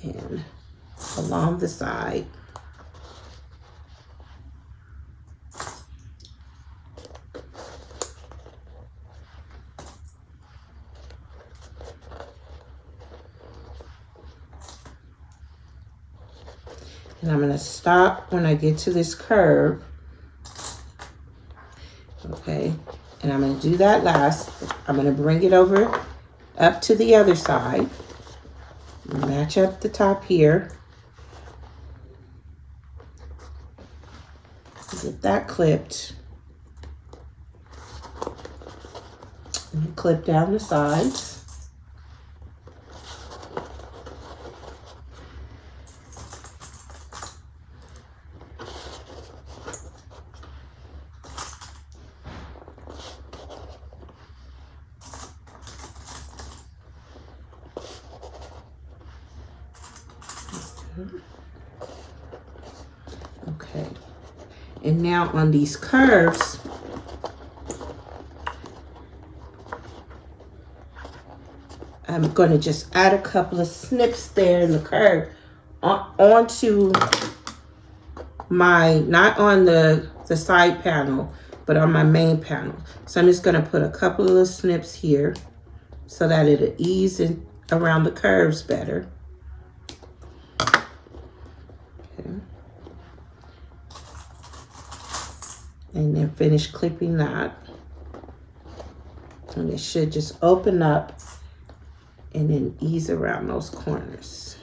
And along the side. And I'm going to stop when I get to this curve. Okay, and I'm going to do that last. I'm going to bring it over up to the other side. Match up the top here. Get that clipped. And clip down the sides. Okay, and now on these curves, I'm going to just add a couple of snips there in the curve onto my, not on the side panel, but on my main panel. So I'm just going to put a couple of snips here so that it'll ease in around the curves better. And then finish clipping that. And it should just open up and then ease around those corners.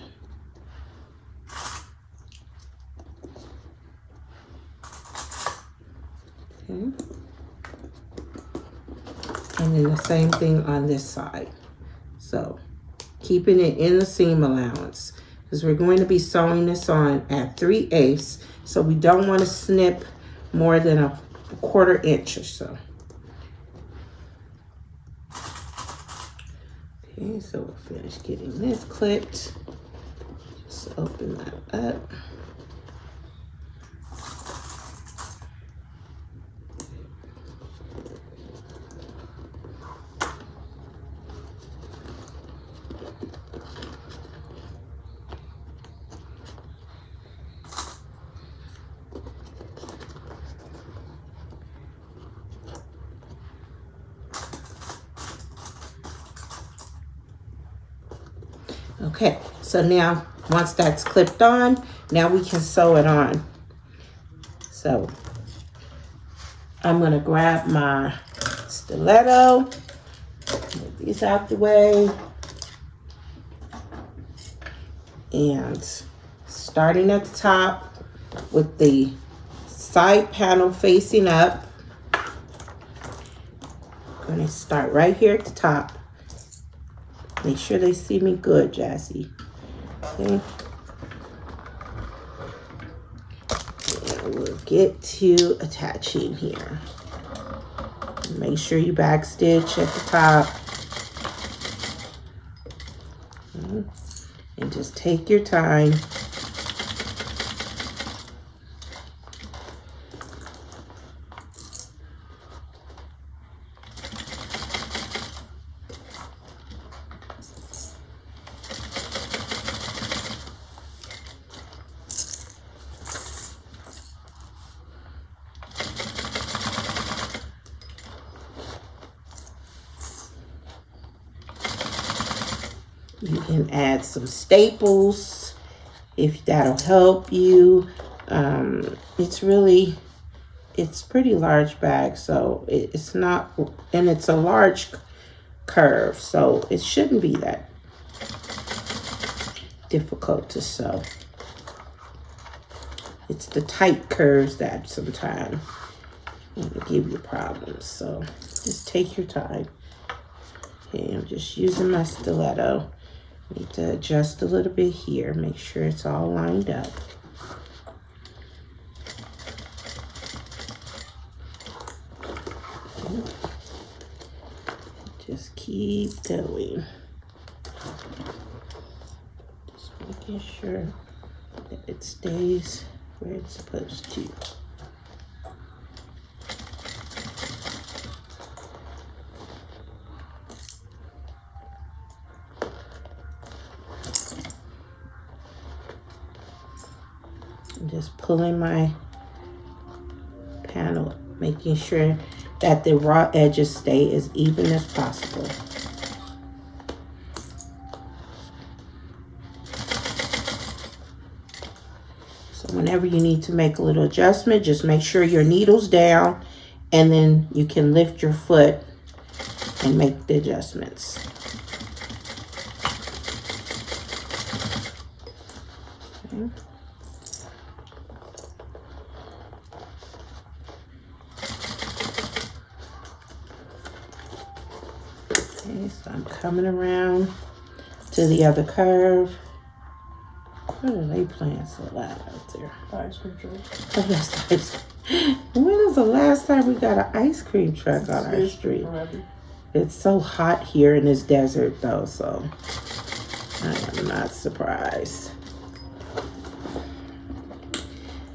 Okay. And then the same thing on this side. So keeping it in the seam allowance, because we're going to be sewing this on at 3/8, so we don't want to snip more than a 1/4 inch or so. Okay, so we'll finish getting this clipped. Just open that up. Okay, so now once that's clipped on, now we can sew it on. So I'm gonna grab my stiletto, move these out the way, and starting at the top with the side panel facing up, I'm gonna start right here at the top. Make sure they see me good, Jassy. Okay. And we'll get to attaching here. Make sure you backstitch at the top. Okay. And just take your time. You can add some staples if that'll help you. It's pretty large bag, so it's not, and it's a large curve, so it shouldn't be that difficult to sew. It's the tight curves that sometimes give you problems, so just take your time. Okay, I'm just using my stiletto. Need to adjust a little bit here, make sure it's all lined up. Okay. Just keep going. Just making sure that it stays where it's supposed to. Just pulling my panel, making sure that the raw edges stay as even as possible. So whenever you need to make a little adjustment, just make sure your needle's down, and then you can lift your foot and make the adjustments. Okay. Okay, so I'm coming around to the other curve. What are they playing so loud out there? Ice cream truck. Oh, that's ice. When was the last time we got an ice cream truck on our street? It's so hot here in this desert, though, so I am not surprised.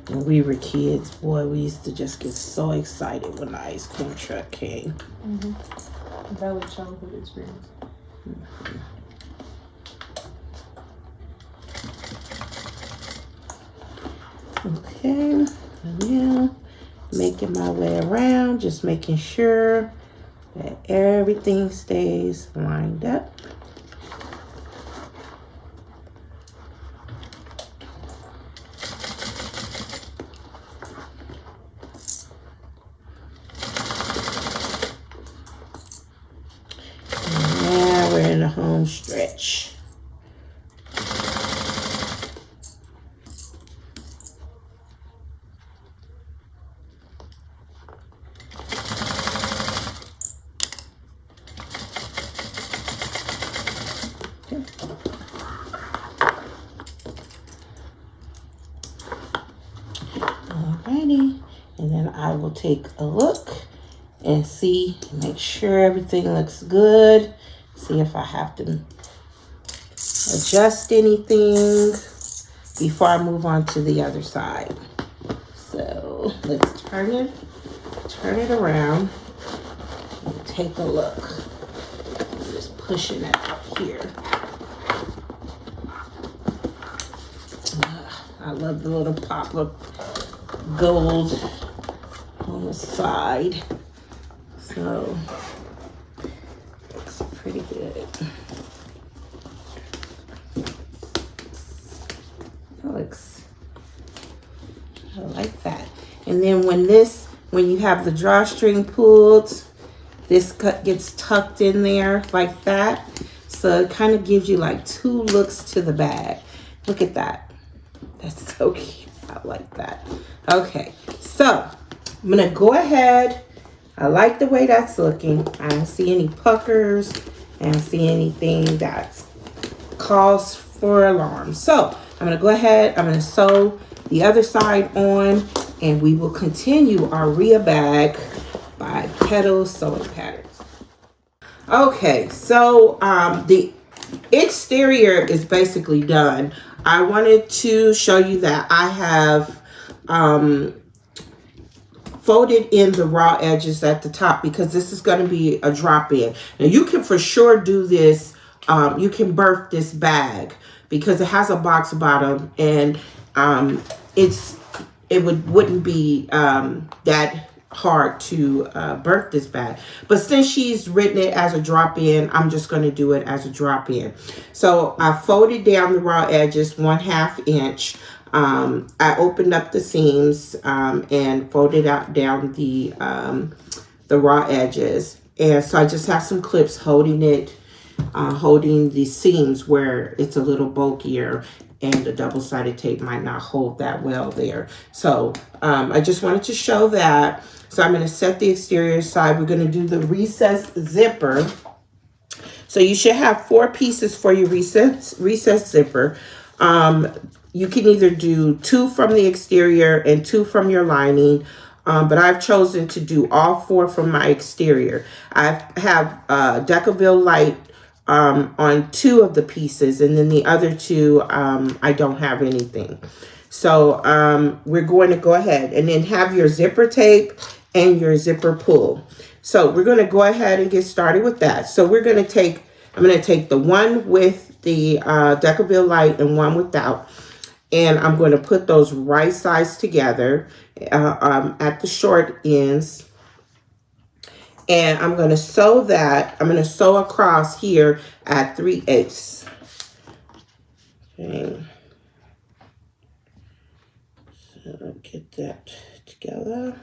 When we were kids, boy, we used to just get so excited when the ice cream truck came. Valid childhood experience. Okay, and now making my way around, just making sure that everything stays lined up. And now we're in the home stretch. Alrighty, and then I will take a look and see, make sure everything looks good. See if I have to adjust anything before I move on to the other side. So let's turn it around and take a look. I'm just pushing it up here. I love the little pop of gold on the side. So looks pretty good. And then when you have the drawstring pulled, this cut gets tucked in there like that. So it kind of gives you like 2 looks to the bag. Look at that. That's so cute. I like that. Okay, so I'm gonna go ahead. I like the way that's looking. I don't see any puckers. I don't see anything that calls for alarm. So I'm gonna go ahead. I'm gonna sew the other side on, and we will continue our Rea Bag by Petal Sewing Patterns. Okay, so the exterior is basically done. I wanted to show you that I have folded in the raw edges at the top because this is going to be a drop in. Now you can for sure do this. You can birth this bag because it has a box bottom, and it wouldn't be that hard to birth this bag. But since she's written it as a drop in, I'm just going to do it as a drop in. So I folded down the raw edges 1/2 inch. I opened up the seams and folded out down the raw edges, and so I just have some clips holding it, holding the seams where it's a little bulkier, and the double-sided tape might not hold that well there. So I just wanted to show that. So I'm going to set the exterior side. We're going to do the recessed zipper. So you should have 4 pieces for your recessed zipper. You can either do 2 from the exterior and 2 from your lining, but I've chosen to do all 4 from my exterior. I have Decorative light on 2 of the pieces, and then the other 2, I don't have anything. So we're going to go ahead and then have your zipper tape and your zipper pull. So we're going to go ahead and get started with that. So we're going to take, I'm going to take the one with the Decorative light and one without, and I'm going to put those right sides together at the short ends. And I'm going to sew that. I'm going to sew across here at 3/8. Okay. So get that together.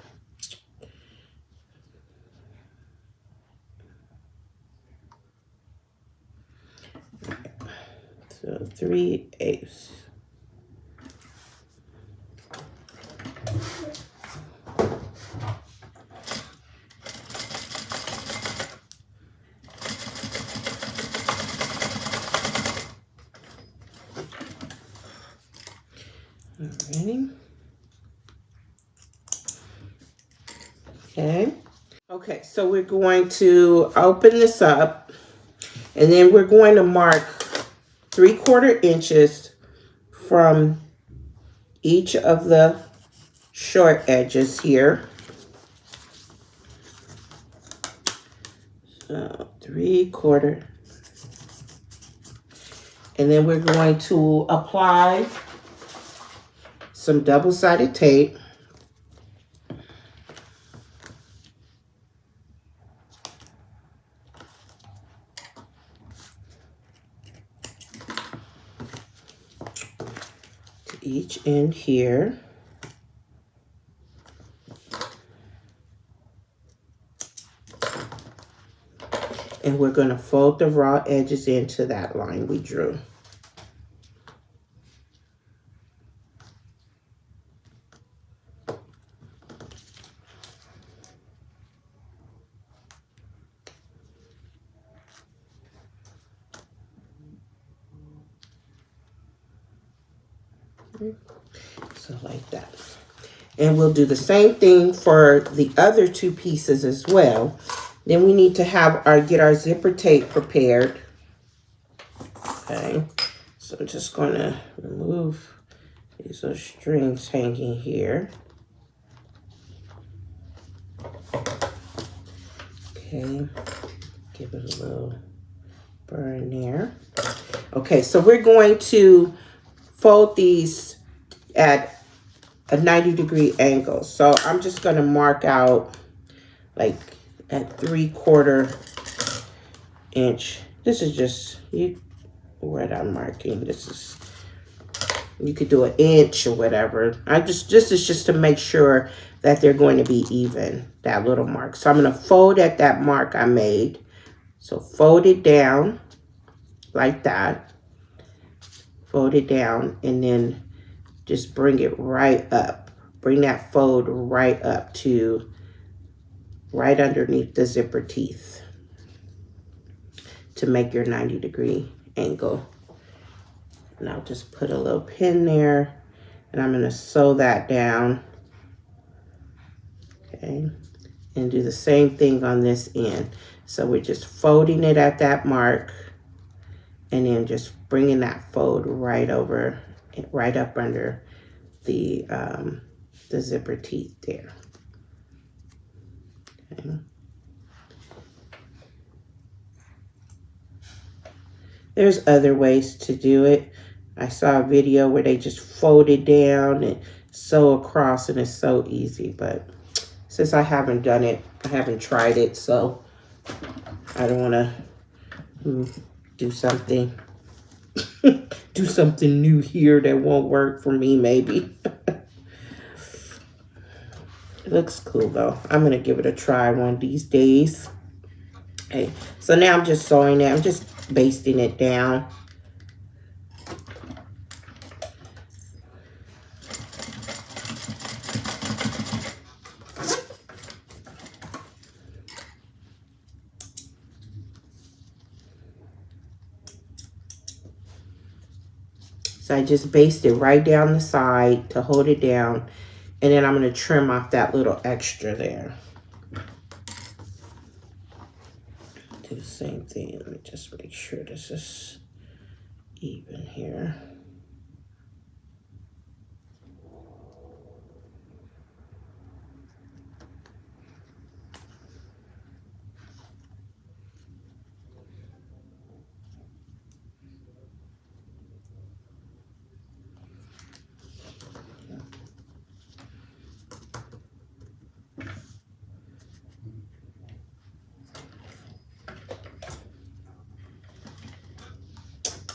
So 3/8. Alrighty. Okay, so we're going to open this up, and then we're going to mark 3/4 inches from each of the short edges here. So 3/4. And then we're going to apply some double-sided tape. To each end here. And we're going to fold the raw edges into that line we drew. So like that. And we'll do the same thing for the other 2 pieces as well. Then we need to get our zipper tape prepared. Okay, so I'm just going to remove these little strings hanging here. Okay, give it a little burn there. Okay, so we're going to fold these at a 90-degree angle. So I'm just going to mark out like at 3/4 inch. This is just what I'm marking. This is You could do 1 inch or whatever. This is just to make sure that they're going to be even, that little mark. So I'm going to fold at that mark I made. So fold it down like that. Fold it down and then just bring it right up. Bring that fold right up to right underneath the zipper teeth to make your 90-degree angle. And I'll just put a little pin there and I'm going to sew that down. Okay. And do the same thing on this end. So we're just folding it at that mark and then just bringing that fold right over, right up under the zipper teeth there. Okay. There's other ways to do it. I saw a video where they just fold it down and sew across, and it's so easy. But since I haven't done it, I haven't tried it, so I don't want to do something do something new here that won't work for me, maybe. It looks cool though. I'm going to give it a try one of these days. Okay, so now I'm just sewing it. I'm just basting it down. So I just baste it right down the side to hold it down. And then I'm going to trim off that little extra there. Do the same thing. Let me just make sure this is even here.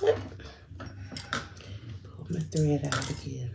Pull my thread out again.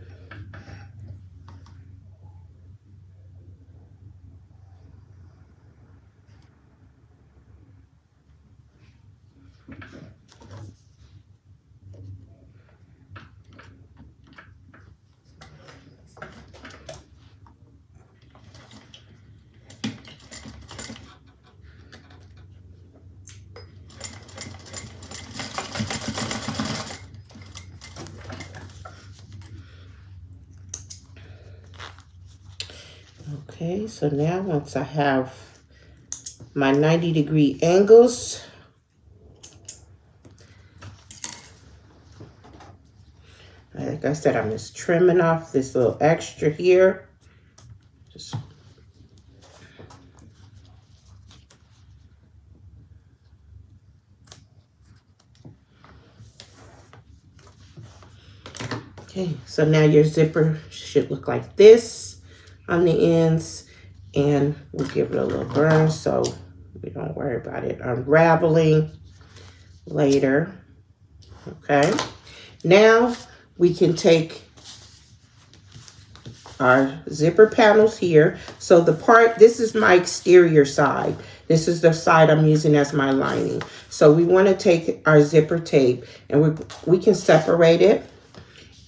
Okay, so now once I have my 90-degree angles, like I said, I'm just trimming off this little extra here. Just okay, so now your zipper should look like this on the ends, and we'll give it a little burn so we don't worry about it unraveling later. Okay, now we can take our zipper panels here. So the part, this is my exterior side. This is the side I'm using as my lining. So we want to take our zipper tape and we can separate it,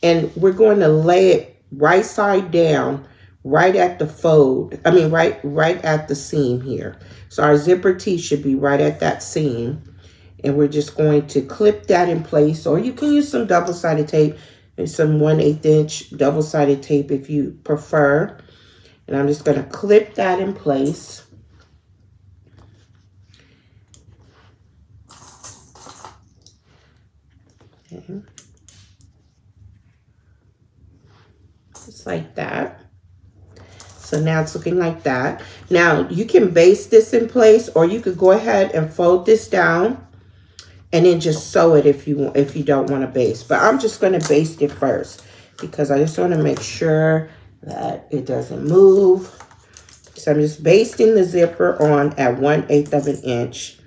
and we're going to lay it right side down right at the fold. I mean, right at the seam here. So our zipper teeth should be right at that seam. And we're just going to clip that in place, or you can use some double-sided tape and some 1/8 inch double-sided tape if you prefer. And I'm just going to clip that in place. Okay. Just like that. So now it's looking like that. Now you can baste this in place, or you could go ahead and fold this down and then just sew it if you want, if you don't want to baste. But I'm just going to baste it first because I just want to make sure that it doesn't move. So I'm just basting the zipper on at 1/8 of an inch.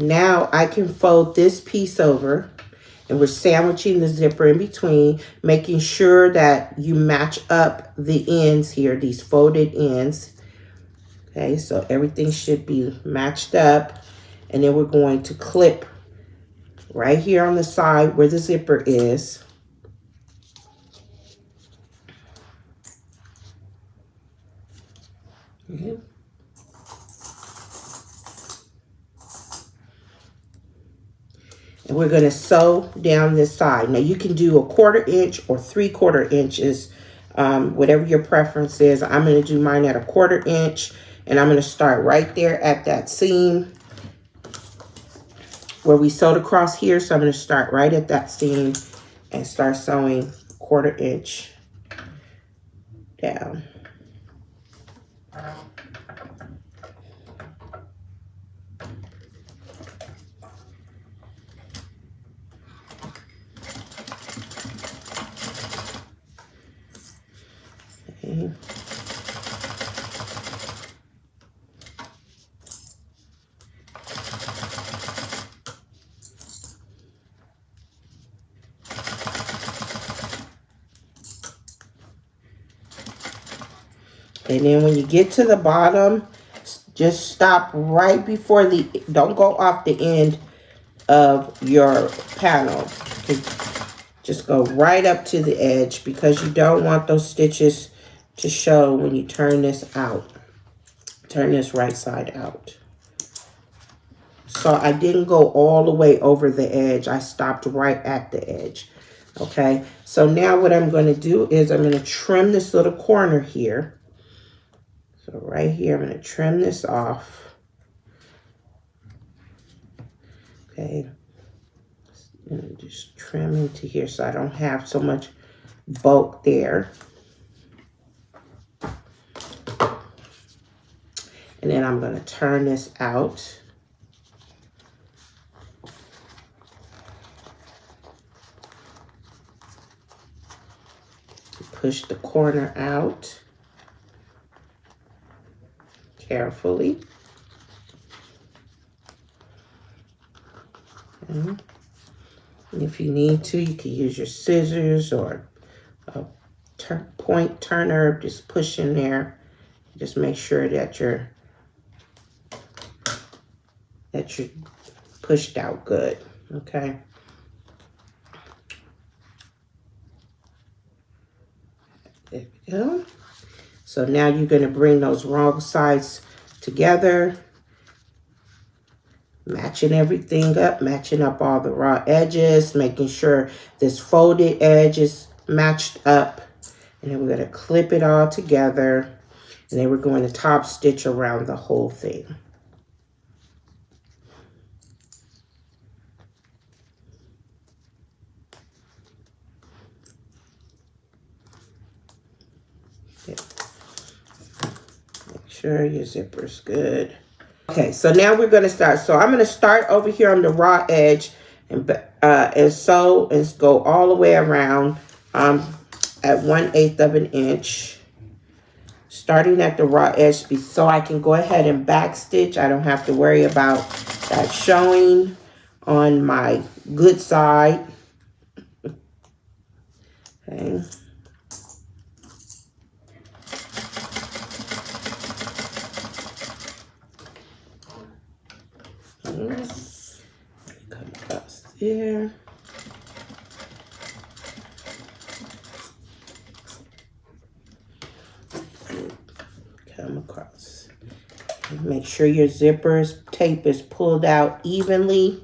Now I can fold this piece over, and we're sandwiching the zipper in between, making sure that you match up the ends here, these folded ends. Okay, so everything should be matched up. And then we're going to clip right here on the side where the zipper is. Okay. And we're going to sew down this side. Now you can do a 1/4 inch or 3/4 inches, whatever your preference is. I'm going to do mine at a 1/4 inch, and I'm going to start right there at that seam where we sewed across here. So I'm going to start right at that seam and start sewing 1/4 inch down. Okay. And then when you get to the bottom, just stop right before don't go off the end of your panel. Just go right up to the edge because you don't want those stitches to show when you turn this out. Turn this right side out. So I didn't go all the way over the edge. I stopped right at the edge. Okay, so now what I'm going to do is I'm going to trim this little corner here. So right here, I'm going to trim this off. Okay. And just trim into here so I don't have so much bulk there. And then I'm going to turn this out. Push the corner out carefully. Okay. And if you need to, you can use your scissors or a point turner. Just push in there. Just make sure that you're pushed out good. Okay. There we go. So now you're going to bring those wrong sides together. Matching everything up, matching up all the raw edges, making sure this folded edge is matched up. And then we're going to clip it all together. And then we're going to top stitch around the whole thing. Okay. Make sure your zipper's good. Okay, so now we're going to start. So I'm going to start over here on the raw edge and sew and go all the way around at 1/8 of an inch. Starting at the raw edge so I can go ahead and back stitch. I don't have to worry about that showing on my good side. Okay. Come across there. Come across. Make sure your zipper's tape is pulled out evenly.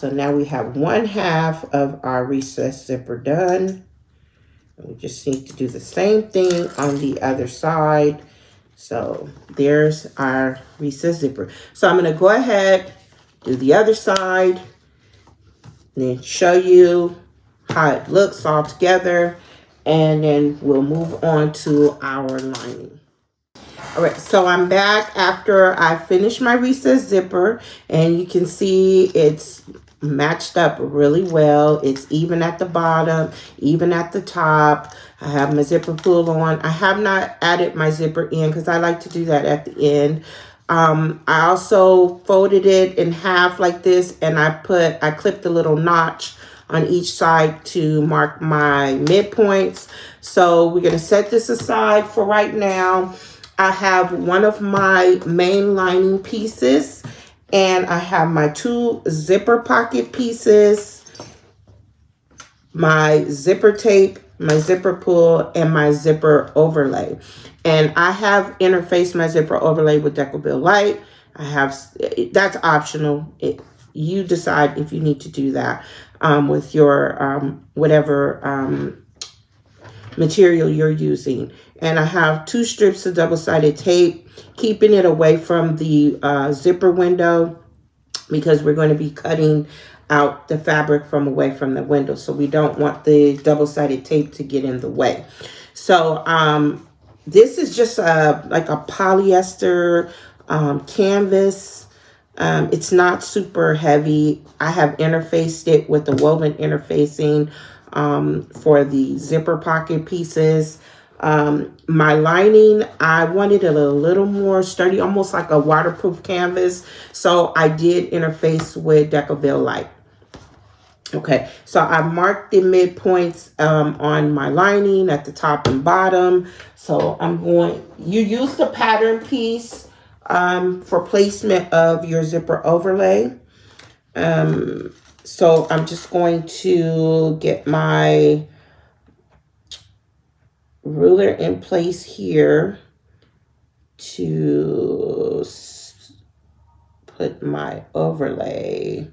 So now we have 1/2 of our recessed zipper done. We just need to do the same thing on the other side. So there's our recessed zipper. So I'm going to go ahead, do the other side, and then show you how it looks all together. And then we'll move on to our lining. All right, so I'm back after I finished my recessed zipper, and you can see it's matched up really well. It's even at the bottom, even at the top. I have my zipper pull on. I have not added my zipper in because I like to do that at the end. I also folded it in half like this, and I clipped a little notch on each side to mark my midpoints. So we're going to set this aside for right now. I have one of my main lining pieces, and I have my 2 zipper pocket pieces, my zipper tape, my zipper pull, and my zipper overlay. And I have interfaced my zipper overlay with Decorative Light. That's optional. You decide if you need to do that with your whatever material you're using. And I have 2 strips of double-sided tape, keeping it away from the zipper window because we're going to be cutting out the fabric from away from the window. So we don't want the double-sided tape to get in the way. So this is just like a polyester canvas. It's not super heavy. I have interfaced it with the woven interfacing for the zipper pocket pieces. My lining, I wanted it a little more sturdy, almost like a waterproof canvas. So I did interface with Decorative Light. Okay, so I marked the midpoints on my lining at the top and bottom. So you use the pattern piece for placement of your zipper overlay. So I'm just going to get my ruler in place here to put my overlay.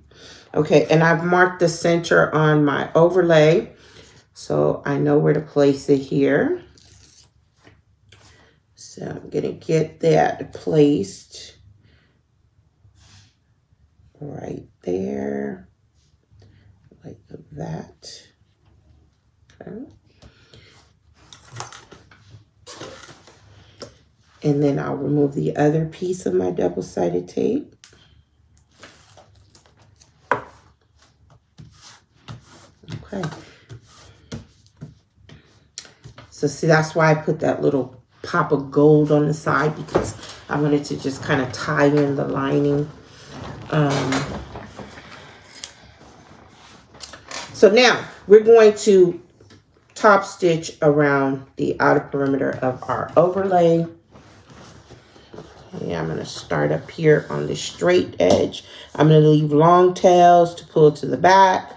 Okay, and I've marked the center on my overlay, so I know where to place it here. So I'm gonna get that placed right there, like that. Okay. And then I'll remove the other piece of my double-sided tape. Okay. So see, that's why I put that little pop of gold on the side, because I wanted to just kind of tie in the lining. So now we're going to top stitch around the outer perimeter of our overlay. Okay, I'm going to start up here on the straight edge. I'm going to leave long tails to pull to the back.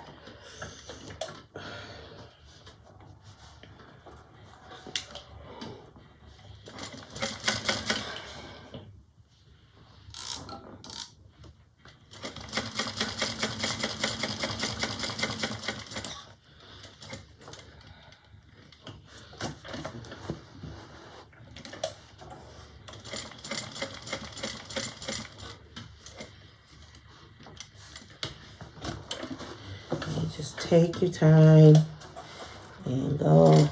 Just take your time and go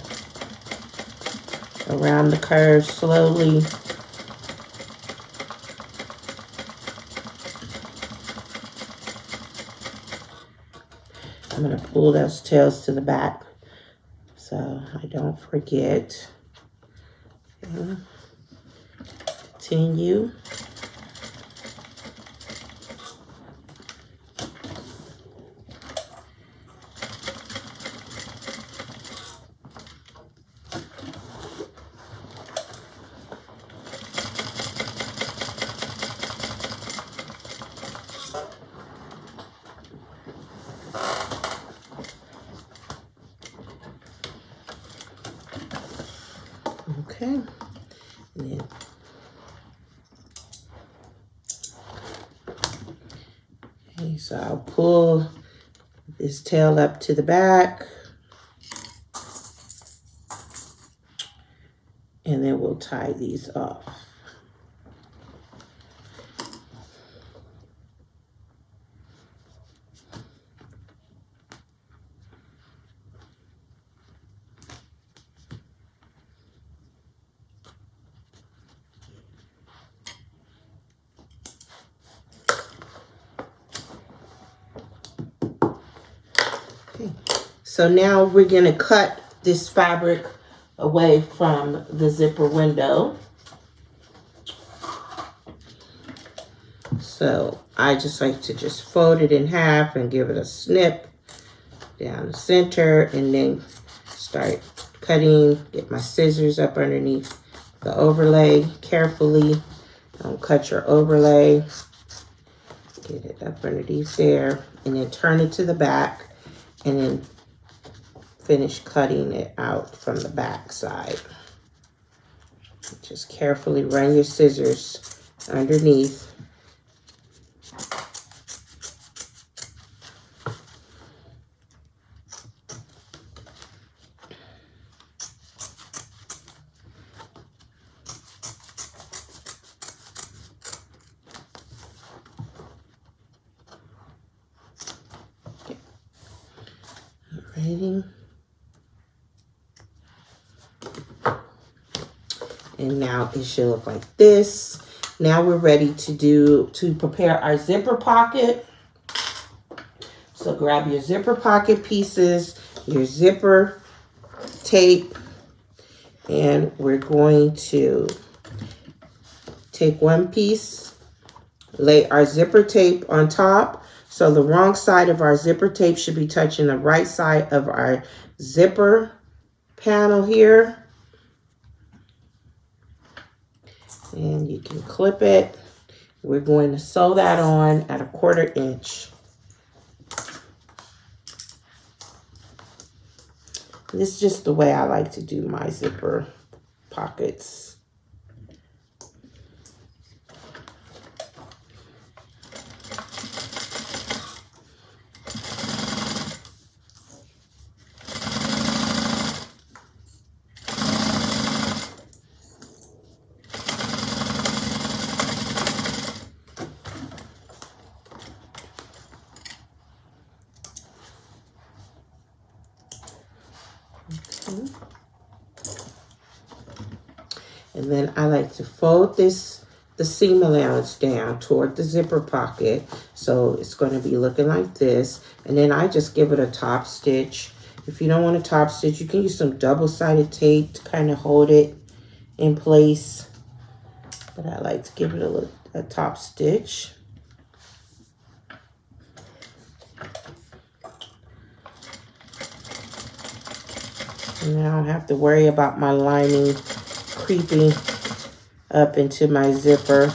around the curve slowly. I'm going to pull those tails to the back so I don't forget. Okay. Continue. Okay, and then, okay, so So I'll pull this tail up to the back. And then we'll tie these off. Okay. So now we're going to cut this fabric away from the zipper window. So I just like to just fold it in half and give it a snip down the center, and then start cutting. Get my scissors up underneath the overlay carefully. Don't cut your overlay. Get it up underneath there, and then turn it to the back, and then finish cutting it out from the back side. Just carefully run your scissors underneath. Okay. Alrighty. And now it should look like this. Now we're ready to prepare our zipper pocket. So grab your zipper pocket pieces, your zipper tape, and we're going to take one piece, lay our zipper tape on top. So the wrong side of our zipper tape should be touching the right side of our zipper panel here. And you can clip it. We're going to sew that on at 1/4 inch. This is just the way I like to do my zipper pockets. And then I like to fold the seam allowance down toward the zipper pocket. So it's going to be looking like this. And then I just give it a top stitch. If you don't want a top stitch, you can use some double-sided tape to kind of hold it in place. But I like to give it a top stitch. And I don't have to worry about my lining creeping up into my zipper.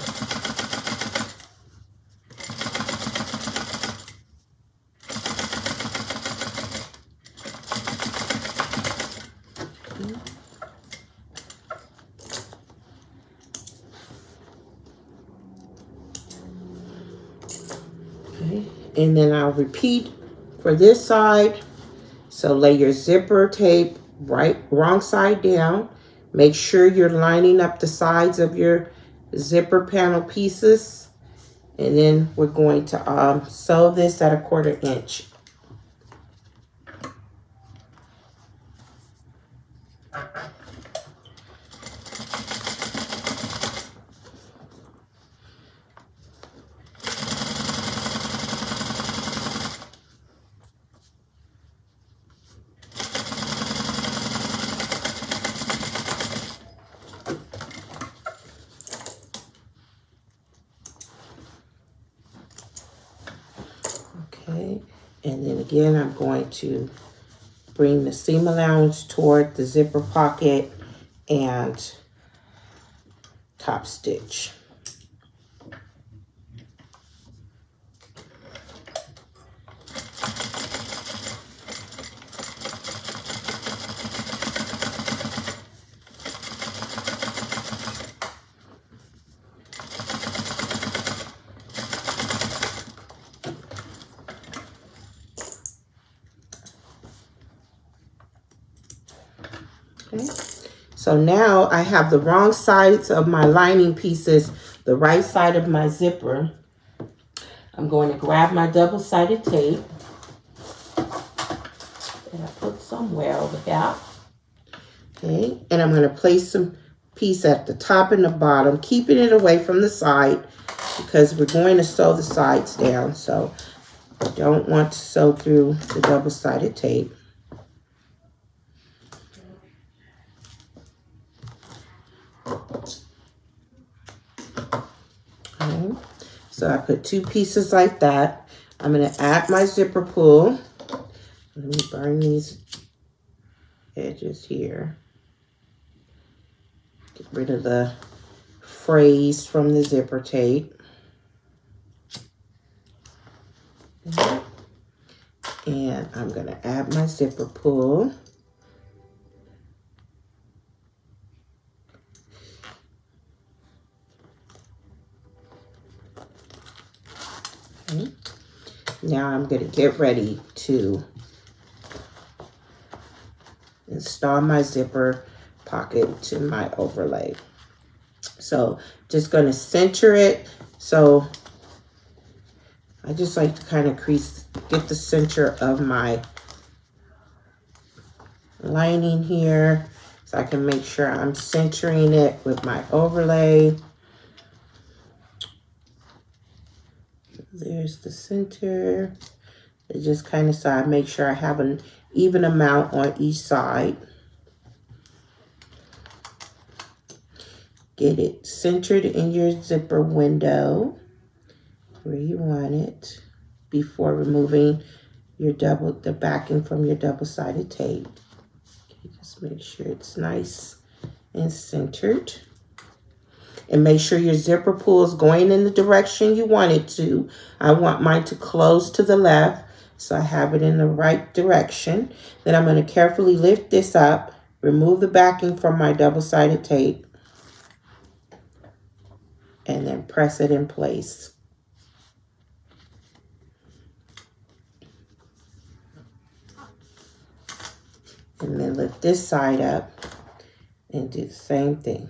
Okay, and then I'll repeat for this side. So lay your zipper tape wrong side down. Make sure you're lining up the sides of your zipper panel pieces. And then we're going to sew this at 1/4 inch. Okay, and then again, I'm going to bring the seam allowance toward the zipper pocket and top stitch. Okay. So now I have the wrong sides of my lining pieces, the right side of my zipper. I'm going to grab my double-sided tape that I put somewhere over here. Okay, and I'm going to place some piece at the top and the bottom, keeping it away from the side because we're going to sew the sides down. So I don't want to sew through the double-sided tape. Okay. So I put two pieces like that. I'm going to add my zipper pull. Let me burn these edges here. Get rid of the frays from the zipper tape. Okay. And I'm going to add my zipper pull. Okay. Now I'm going to get ready to install my zipper pocket to my overlay. So just going to center it. So I just like to kind of get the center of my lining here so I can make sure I'm centering it with my overlay. There's the center. It just kind of so I make sure I have an even amount on each side. Get it centered in your zipper window where you want it before removing your the backing from your double-sided tape. Okay, just make sure it's nice and centered. And make sure your zipper pull is going in the direction you want it to. I want mine to close to the left, so I have it in the right direction. Then I'm going to carefully lift this up, remove the backing from my double-sided tape, and then press it in place. And then lift this side up and do the same thing.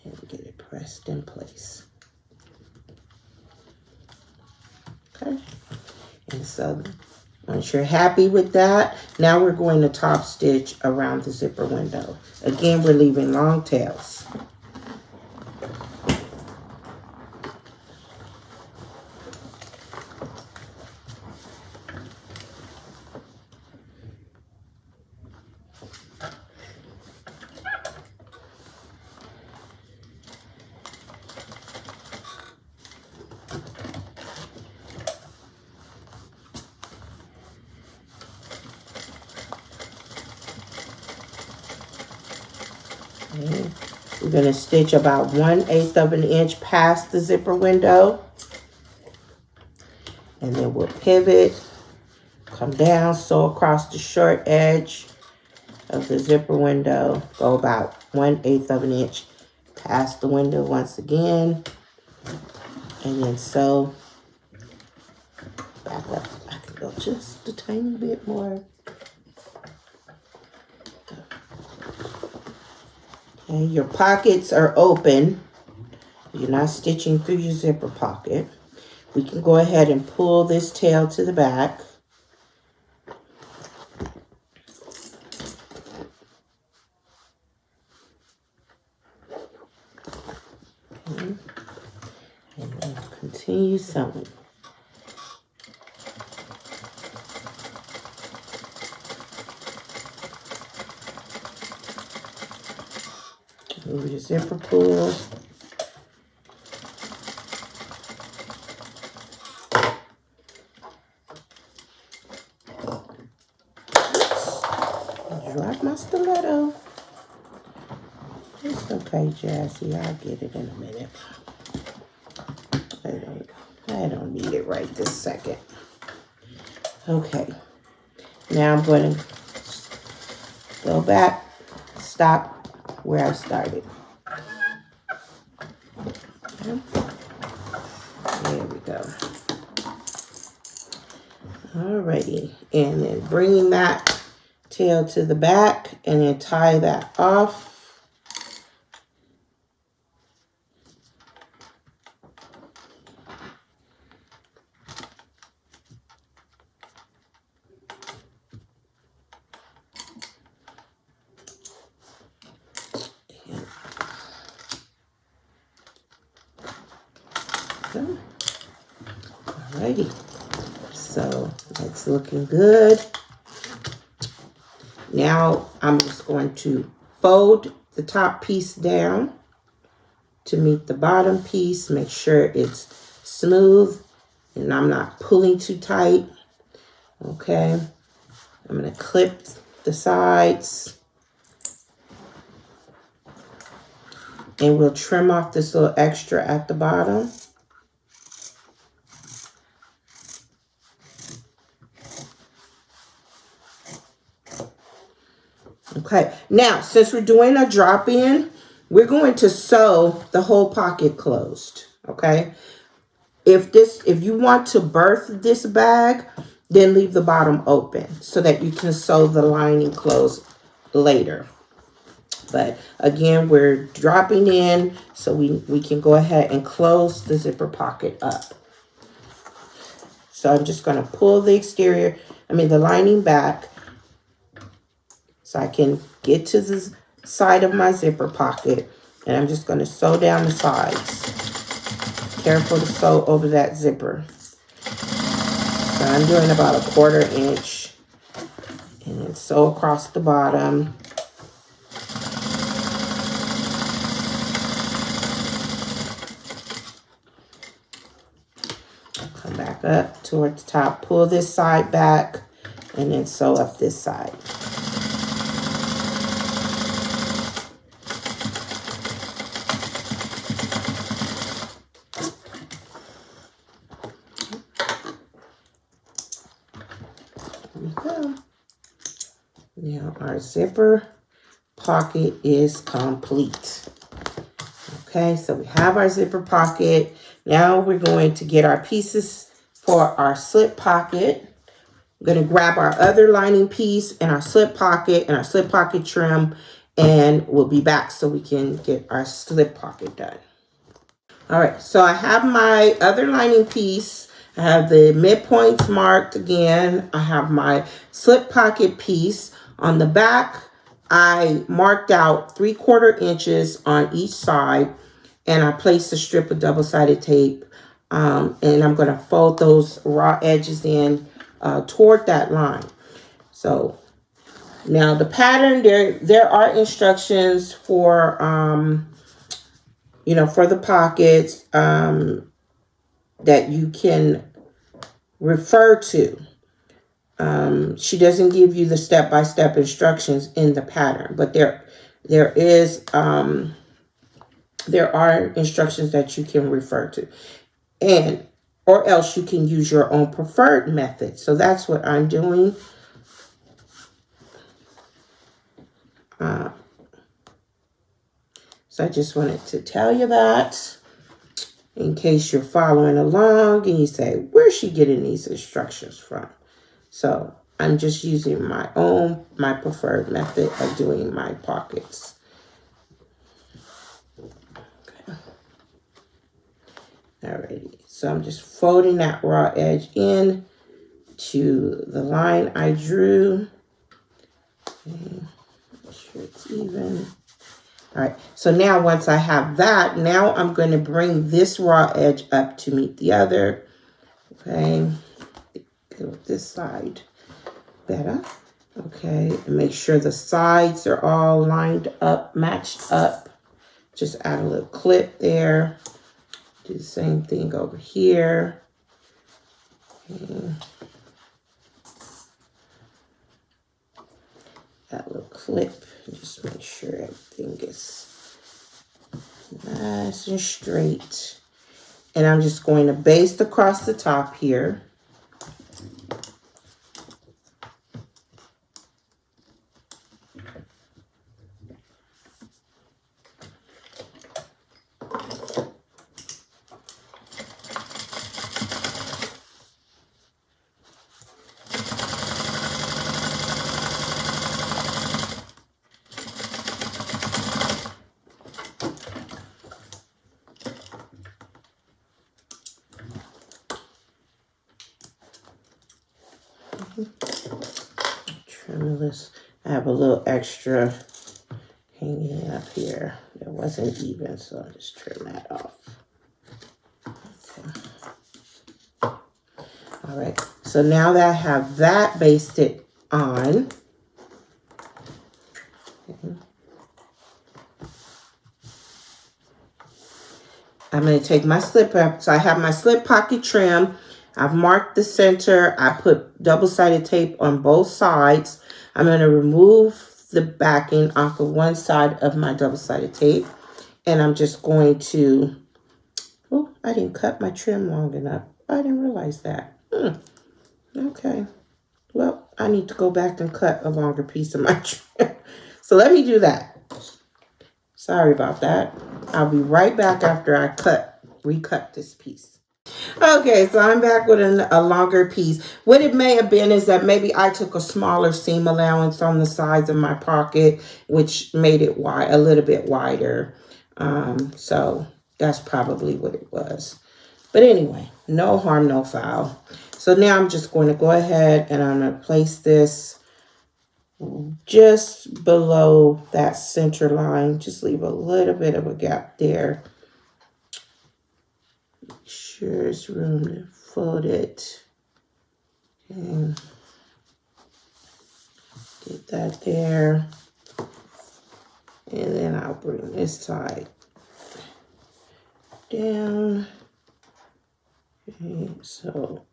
And get it pressed in place. Okay. And so once you're happy with that, now we're going to top stitch around the zipper window. Again, we're leaving long tails. Okay. We're going to stitch about 1/8 of an inch past the zipper window. And then we'll pivot, come down, sew across the short edge of the zipper window. Go about 1/8 of an inch past the window once again. And then sew back up. I can go just a tiny bit more. Okay, your pockets are open. You're not stitching through your zipper pocket. We can go ahead and pull this tail to the back. Okay. And then continue sewing. Move your zipper pull. Drop my stiletto. It's okay, Jassy. I'll get it in a minute. I don't need it right this second. Okay. Now I'm going to go back, stop where I started. Okay. There we go. Alrighty, and then bringing that tail to the back and then tie that off. Alrighty, so that's looking good. Now I'm just going to fold the top piece down to meet the bottom piece. Make sure it's smooth and I'm not pulling too tight. Okay, I'm going to clip the sides and we'll trim off this little extra at the bottom. Okay, now since we're doing a drop in, we're going to sew the whole pocket closed. Okay, if you want to birth this bag, then leave the bottom open so that you can sew the lining closed later. But again, we're dropping in so we can go ahead and close the zipper pocket up. So I'm just going to pull the the lining back so I can get to the side of my zipper pocket. And I'm just going to sew down the sides. Careful to sew over that zipper. So I'm doing about 1/4 inch. And then sew across the bottom. Come back up towards the top. Pull this side back. And then sew up this side. Now our zipper pocket is complete. Okay, so we have our zipper pocket. Now we're going to get our pieces for our slip pocket. I'm going to grab our other lining piece and our slip pocket and our slip pocket trim, and we'll be back so we can get our slip pocket done. All right, so I have my other lining piece. I have the midpoints marked again. I have my slip pocket piece. On the back, I marked out 3/4 inches on each side, and I placed a strip of double-sided tape, and I'm going to fold those raw edges in toward that line. So now the pattern, there are instructions for, for the pockets that you can refer to. She doesn't give you the step-by-step instructions in the pattern, but there are instructions that you can refer to, or else you can use your own preferred method. So that's what I'm doing. So I just wanted to tell you that in case you're following along and you say, where's she getting these instructions from? So I'm just using my preferred method of doing my pockets. Okay. Alrighty, so I'm just folding that raw edge in to the line I drew. Okay. Make sure it's even. All right, so now once I have that, now I'm going to bring this raw edge up to meet the other. Okay, go this side better. Okay, and make sure the sides are all lined up, matched up. Just add a little clip there. Do the same thing over here. Okay. That little clip. Just make sure everything is nice and straight. And I'm just going to baste across the top here. Trim this. I have a little extra hanging up here. It wasn't even, so I'll just trim that off. Okay. All right, so now that I have that basted on, okay, I'm going to take my slip up. So I have my slip pocket trim. I've marked the center. I put double-sided tape on both sides. I'm going to remove the backing off of one side of my double-sided tape. And I'm just going to, oh, I didn't cut my trim long enough. I didn't realize that. Okay. Well, I need to go back and cut a longer piece of my trim. So let me do that. Sorry about that. I'll be right back after I recut this piece. Okay, so I'm back with a longer piece. What it may have been is that maybe I took a smaller seam allowance on the sides of my pocket, which made it wide, a little bit wider. So that's probably what it was. But anyway, no harm, no foul. So now I'm just going to go ahead and I'm going to place this just below that center line. Just leave a little bit of a gap there. Make sure there's room to fold it. And get that there. And then I'll bring this side down. Okay, so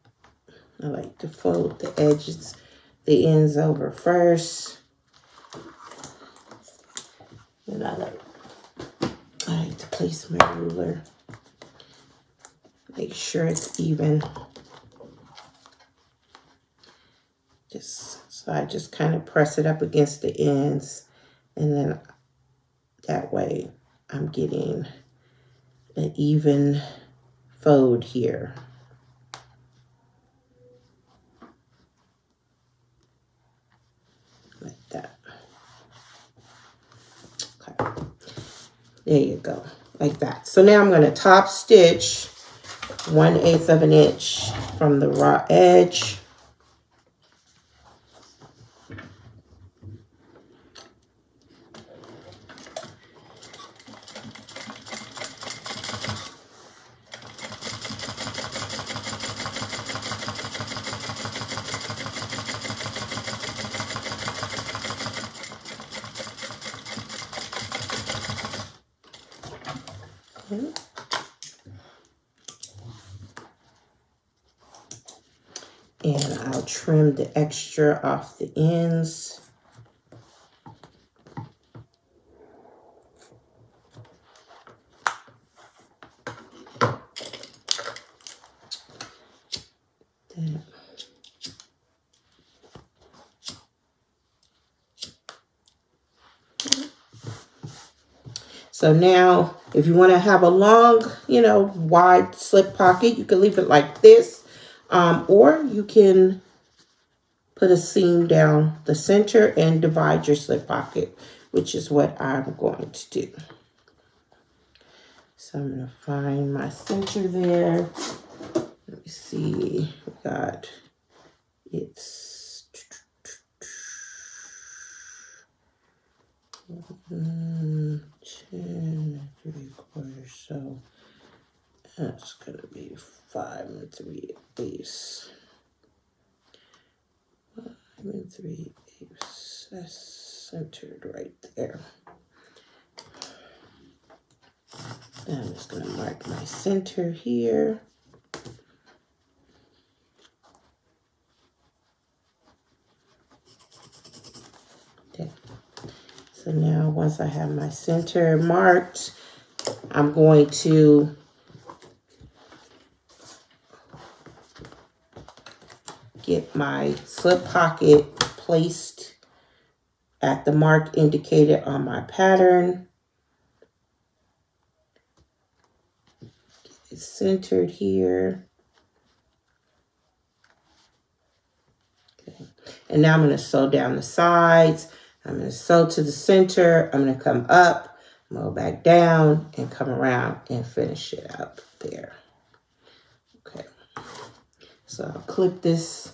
I like to fold the edges, the ends over first. And I like to place my ruler. Make sure it's even. So I just kind of press it up against the ends, and then that way I'm getting an even fold here. Like that. Okay. There you go. Like that. So now I'm going to top stitch 1/8 of an inch from the raw edge. And I'll trim the extra off the ends. So now, if you want to have a long, wide slip pocket, you can leave it like this. Or you can put a seam down the center and divide your slip pocket, which is what I'm going to do. So I'm going to find my center there. Let me see. We got, it's 10 3/4, so that's going to be 5 3/8. 5 3/8. That's centered right there. And I'm just going to mark my center here. Okay. So now once I have my center marked, I'm going to get my slip pocket placed at the mark indicated on my pattern. Get it centered here. Okay. And now I'm going to sew down the sides. I'm going to sew to the center. I'm going to come up, go back down, and come around and finish it up there. Okay. So I'll clip this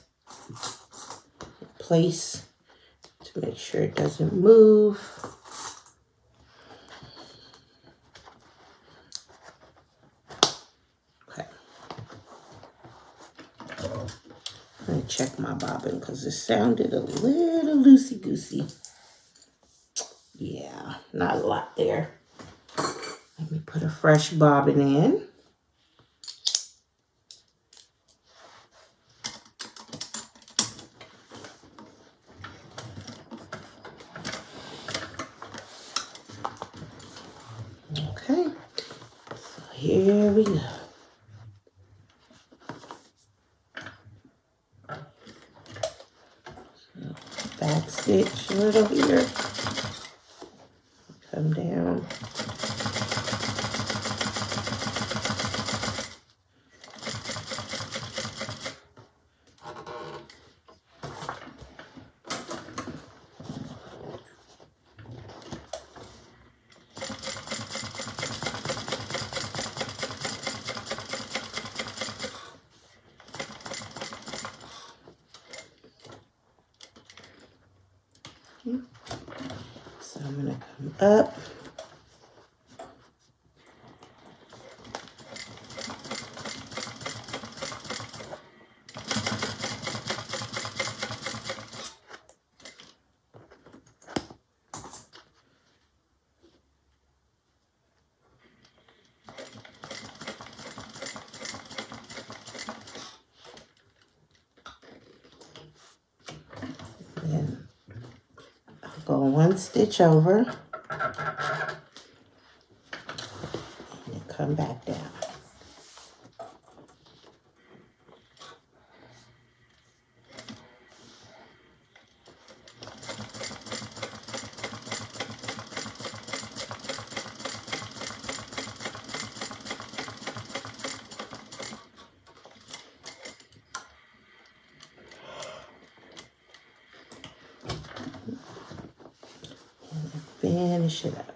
place to make sure it doesn't move. Okay. I'm going to check my bobbin because it sounded a little loosey-goosey. Yeah, not a lot there. Let me put a fresh bobbin in. Okay, so here we go. Back stitch a little here. Come down. So I'm going to come up. And I'll go one stitch over and come back down. Finish it up.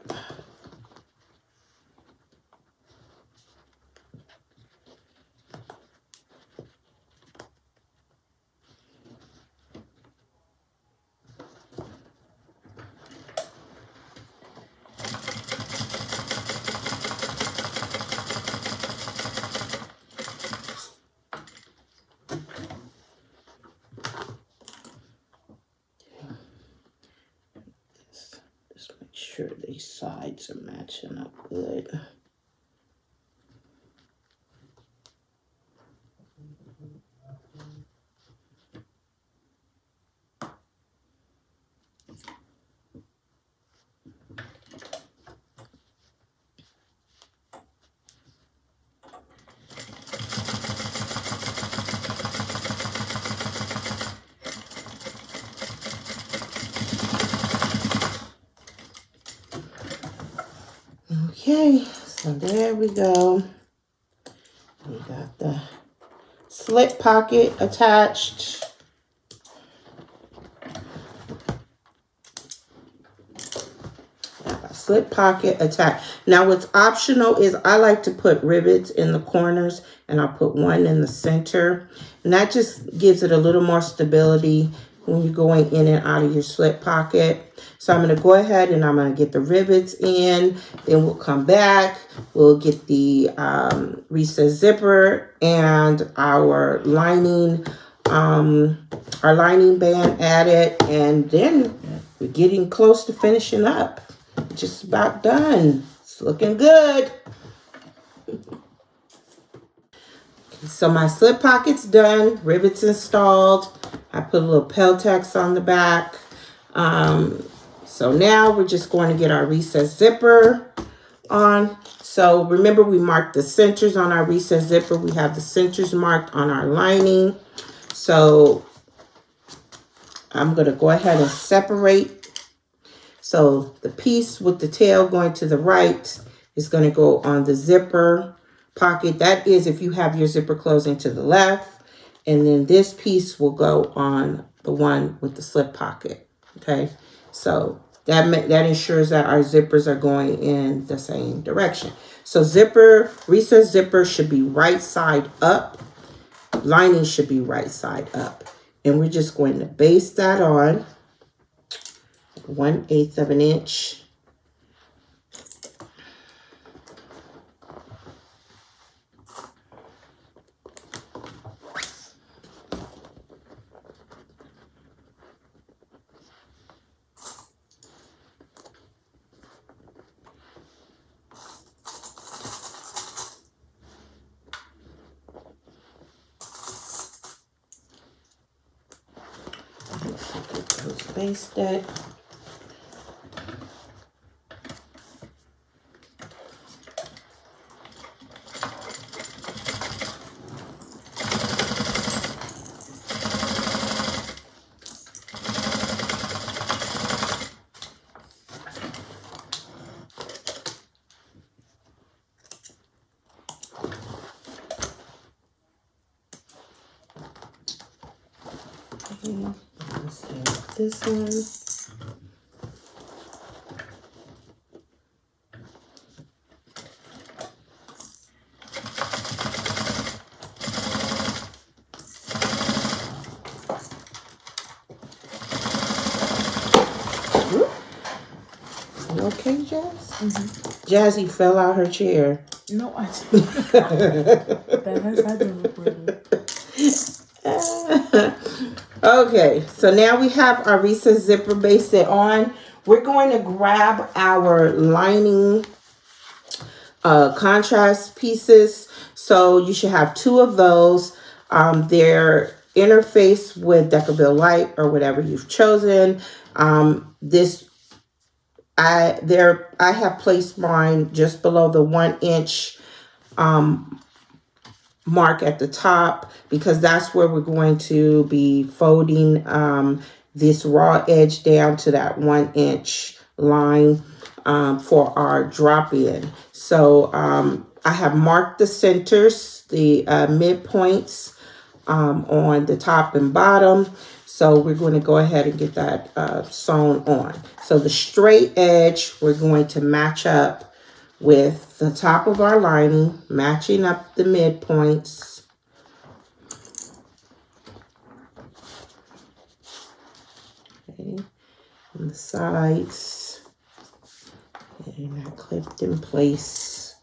Just make sure these sides are matching up good. Okay, so there we go. We got the slip pocket attached. Slip pocket attached. Now what's optional is I like to put rivets in the corners, and I'll put one in the center. And that just gives it a little more stability when you're going in and out of your slip pocket. So I'm going to go ahead and I'm going to get the rivets in. Then we'll come back. We'll get the recessed zipper and our lining band added. And then we're getting close to finishing up. Just about done. It's looking good. So my slip pocket's done. Rivets installed. I put a little Peltex on the back. So now we're just going to get our recessed zipper on. So remember, we marked the centers on our recessed zipper. We have the centers marked on our lining. So I'm going to go ahead and separate. So the piece with the tail going to the right is going to go on the zipper pocket. That is if you have your zipper closing to the left. And then this piece will go on the one with the slip pocket. Okay, so that ensures that our zippers are going in the same direction. So recessed zipper should be right side up. Lining should be right side up. And we're just going to baste that on 1/8 of an inch. Baste it. Okay, let's do this one. Okay, Jazz? Jazzy fell out her chair. No, I didn't. That has happened before. Okay, so now we have our recessed zipper basted on. We're going to grab our lining contrast pieces. So you should have 2 of those. They're interfaced with Decorative Light or whatever you've chosen. I have placed mine just below the 1 inch mark at the top, because that's where we're going to be folding this raw edge down to that 1 inch line for our drop in. So I have marked the centers, the midpoints on the top and bottom. So we're going to go ahead and get that sewn on. So the straight edge, we're going to match up with the top of our lining, matching up the midpoints. Okay, on the sides. And I clipped in place.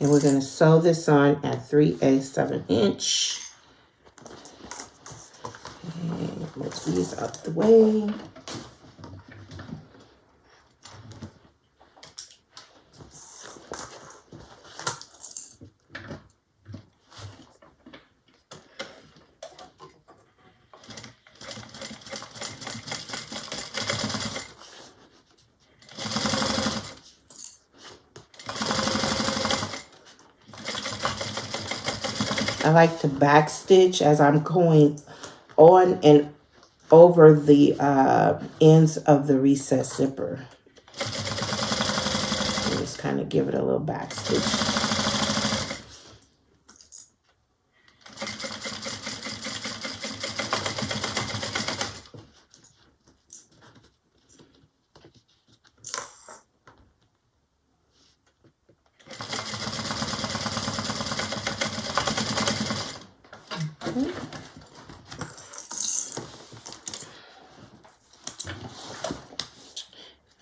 And we're going to sew this on at 3/8 of an inch. And move these out the way. I like to back stitch as I'm going on and over the ends of the recessed zipper. And just kind of give it a little back stitch.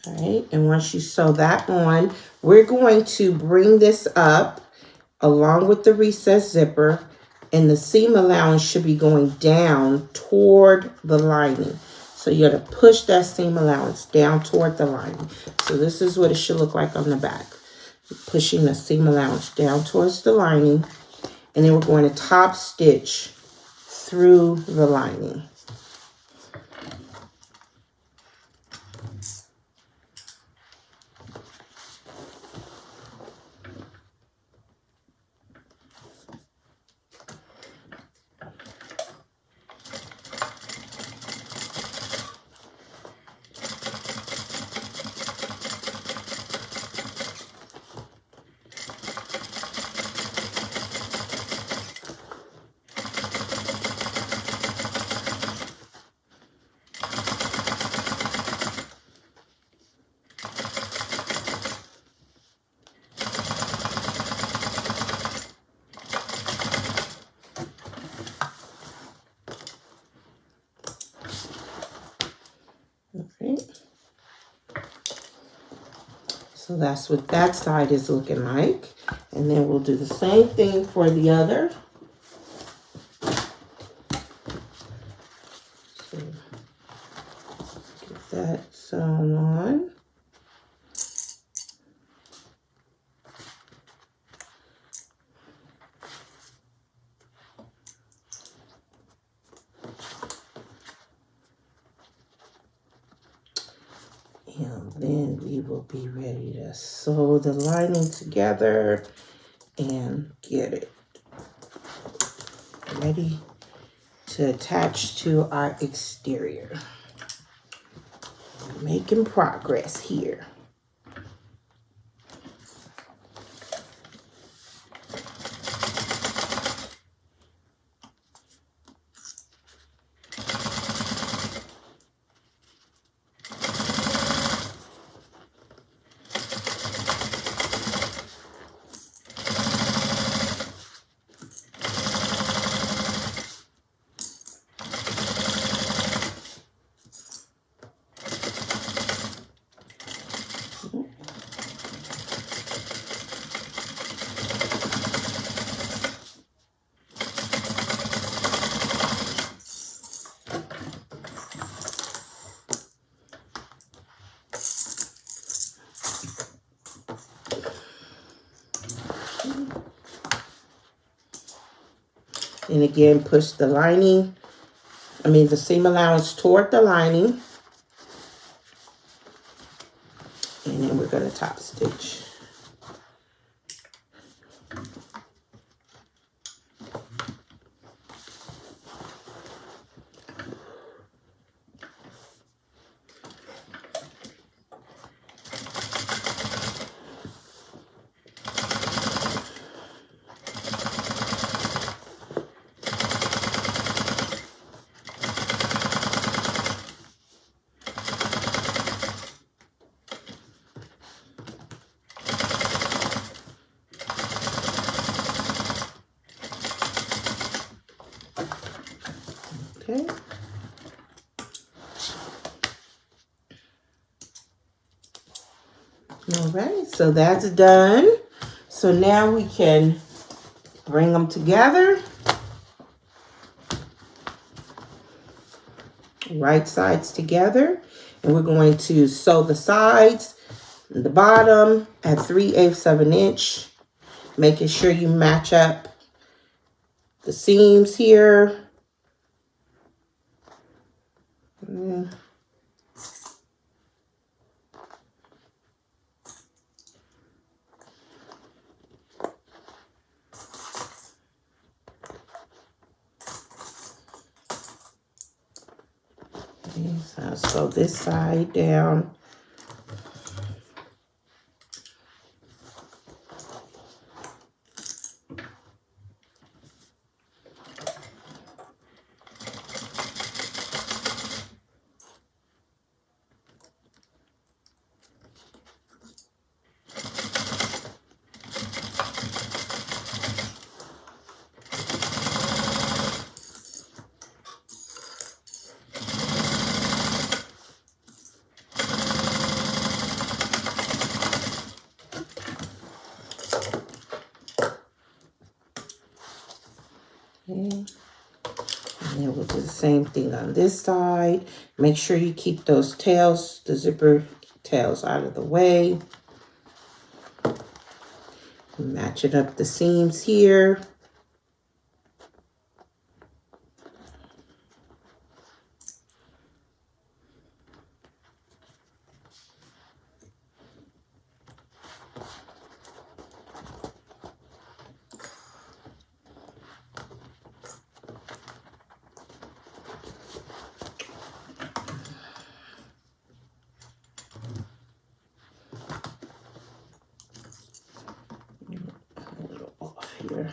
All right, and once you sew that on, we're going to bring this up along with the recessed zipper, and the seam allowance should be going down toward the lining. So you're going to push that seam allowance down toward the lining. So this is what it should look like on the back. Pushing the seam allowance down towards the lining, and then we're going to top stitch through the lining. So that's what that side is looking like. And then we'll do the same thing for the other. So get that sewn on. And then we will be ready to sew the lining together and get it ready to attach to our exterior. Making progress here. And again, push the lining, the seam allowance toward the lining. And then we're going to top stitch. Okay. All right, so that's done. So now we can bring them together. Right sides together. And we're going to sew the sides and the bottom at 3/8 of an inch. Making sure you match up the seams here. Okay, so I'll sew this side down. Okay. And then we'll do the same thing on this side. Make sure you keep those tails, the zipper tails out of the way. Matching up the seams here. A little off here.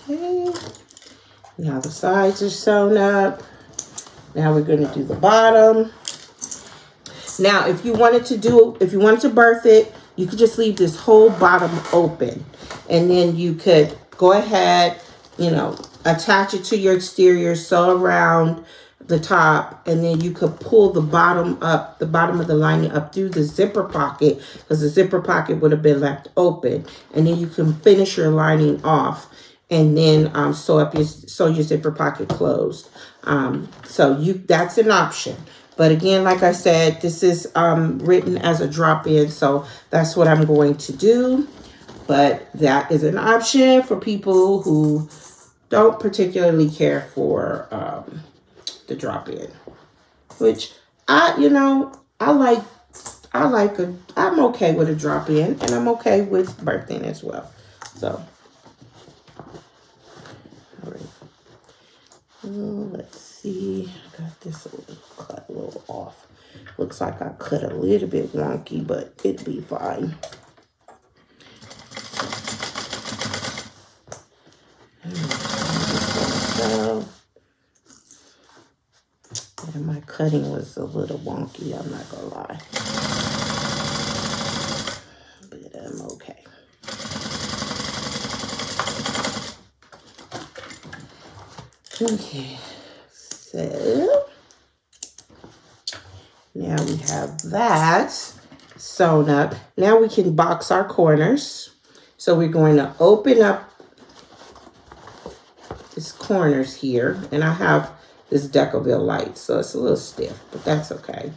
Okay. Now the sides are sewn up. Now we're going to do the bottom. Now, if you wanted to birth it, you could just leave this whole bottom open. And then you could go ahead, you know, attach it to your exterior, sew around the top, and then you could pull the bottom up, the bottom of the lining up through the zipper pocket, because the zipper pocket would have been left open. And then you can finish your lining off, and then sew your zipper pocket closed. That's an option. But again, like I said, this is written as a drop-in, so that's what I'm going to do. But that is an option for people who don't particularly care for the drop-in, which I'm okay with a drop-in, and I'm okay with birthing as well. So, all right. Let's see. I got this cut a little off. Looks like I cut a little bit wonky, but it'll be fine. And my cutting was a little wonky, I'm not gonna lie. But I'm okay. Okay, so now we have that sewn up. Now we can box our corners. So we're going to open up these corners here, and I have this Decorative light, so it's a little stiff, but that's okay.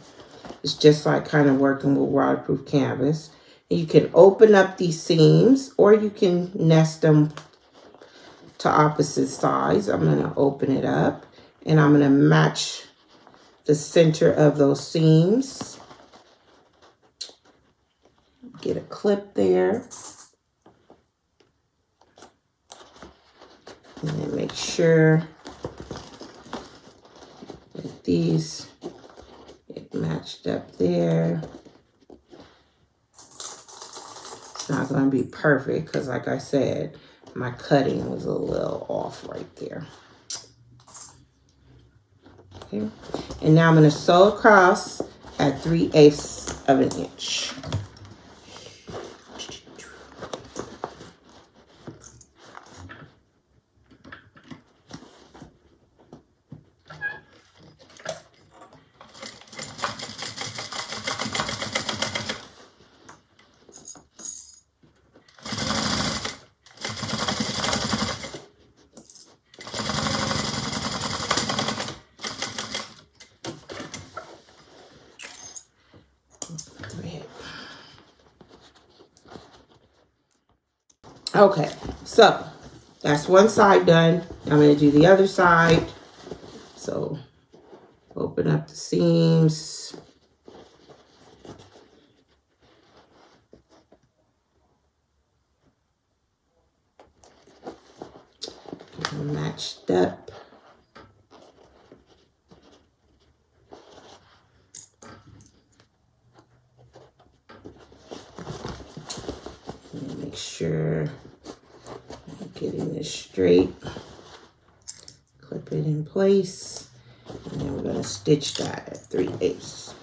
It's just like kind of working with waterproof canvas. And you can open up these seams, or you can nest them to opposite sides. I'm going to open it up, and I'm going to match the center of those seams. Get a clip there. And then make sure that these get matched up there. It's not going to be perfect because, like I said, my cutting was a little off right there. Okay. And now I'm going to sew across at 3/8 of an inch. Okay, so that's one side done. I'm going to do the other side. So open up the seams. Get them matched up. And make sure getting this straight, clip it in place, and then we're going to stitch that at 3/8.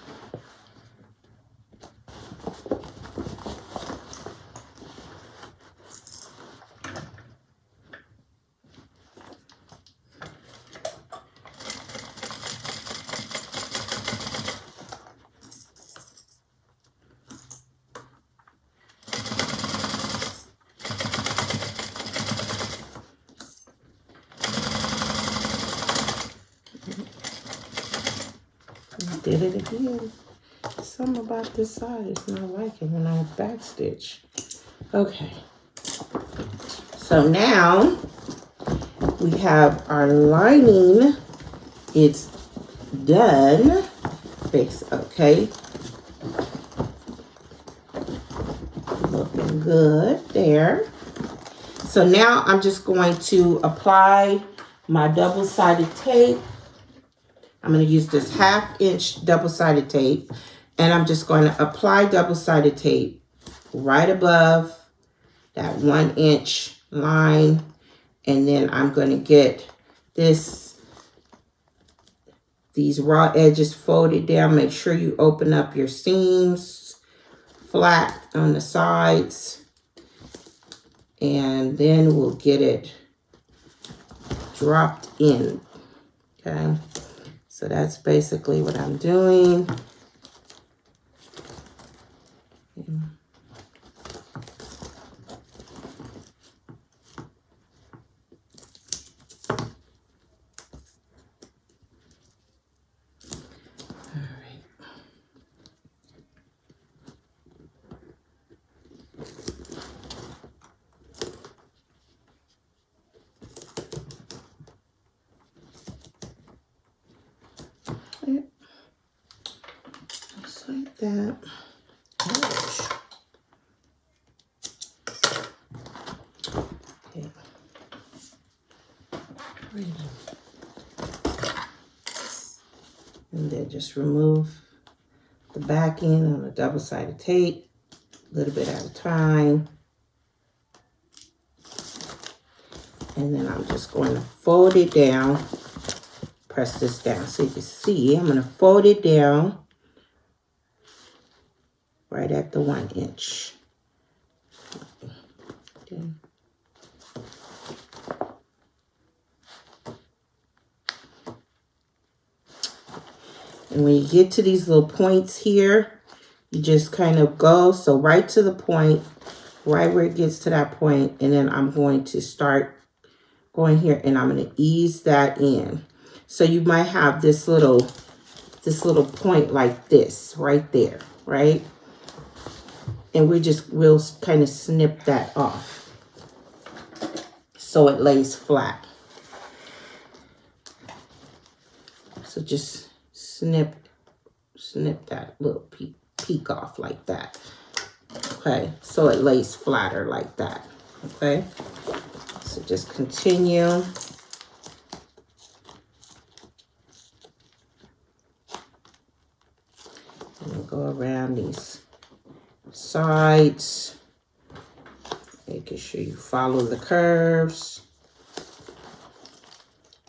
Did it again. Something about this side is not liking when I backstitch. Okay. So now we have our lining. It's done. Fix. Okay. Looking good there. So now I'm just going to apply my double-sided tape. I'm going to use this 1/2 inch double-sided tape, and I'm just going to apply double-sided tape right above that 1 inch line, And then I'm going to get these raw edges folded down. Make sure you open up your seams flat on the sides. And then we'll get it dropped in. Okay. So that's basically what I'm doing. Just like that. Ouch. Okay. And then just remove the back end on the double-sided tape, a little bit at a time. And then I'm just going to fold it down, press this down so you can see. I'm going to fold it down right at the 1 inch. Okay. And when you get to these little points here, you just kind of go, so right to the point, right where it gets to that point, and then I'm going to start going here and I'm going to ease that in. So you might have this little point like this right there, right? And we'll kind of snip that off so it lays flat. So just snip that little peak off like that. Okay, so it lays flatter like that. Okay, so just continue. And go around these sides, making sure you follow the curves.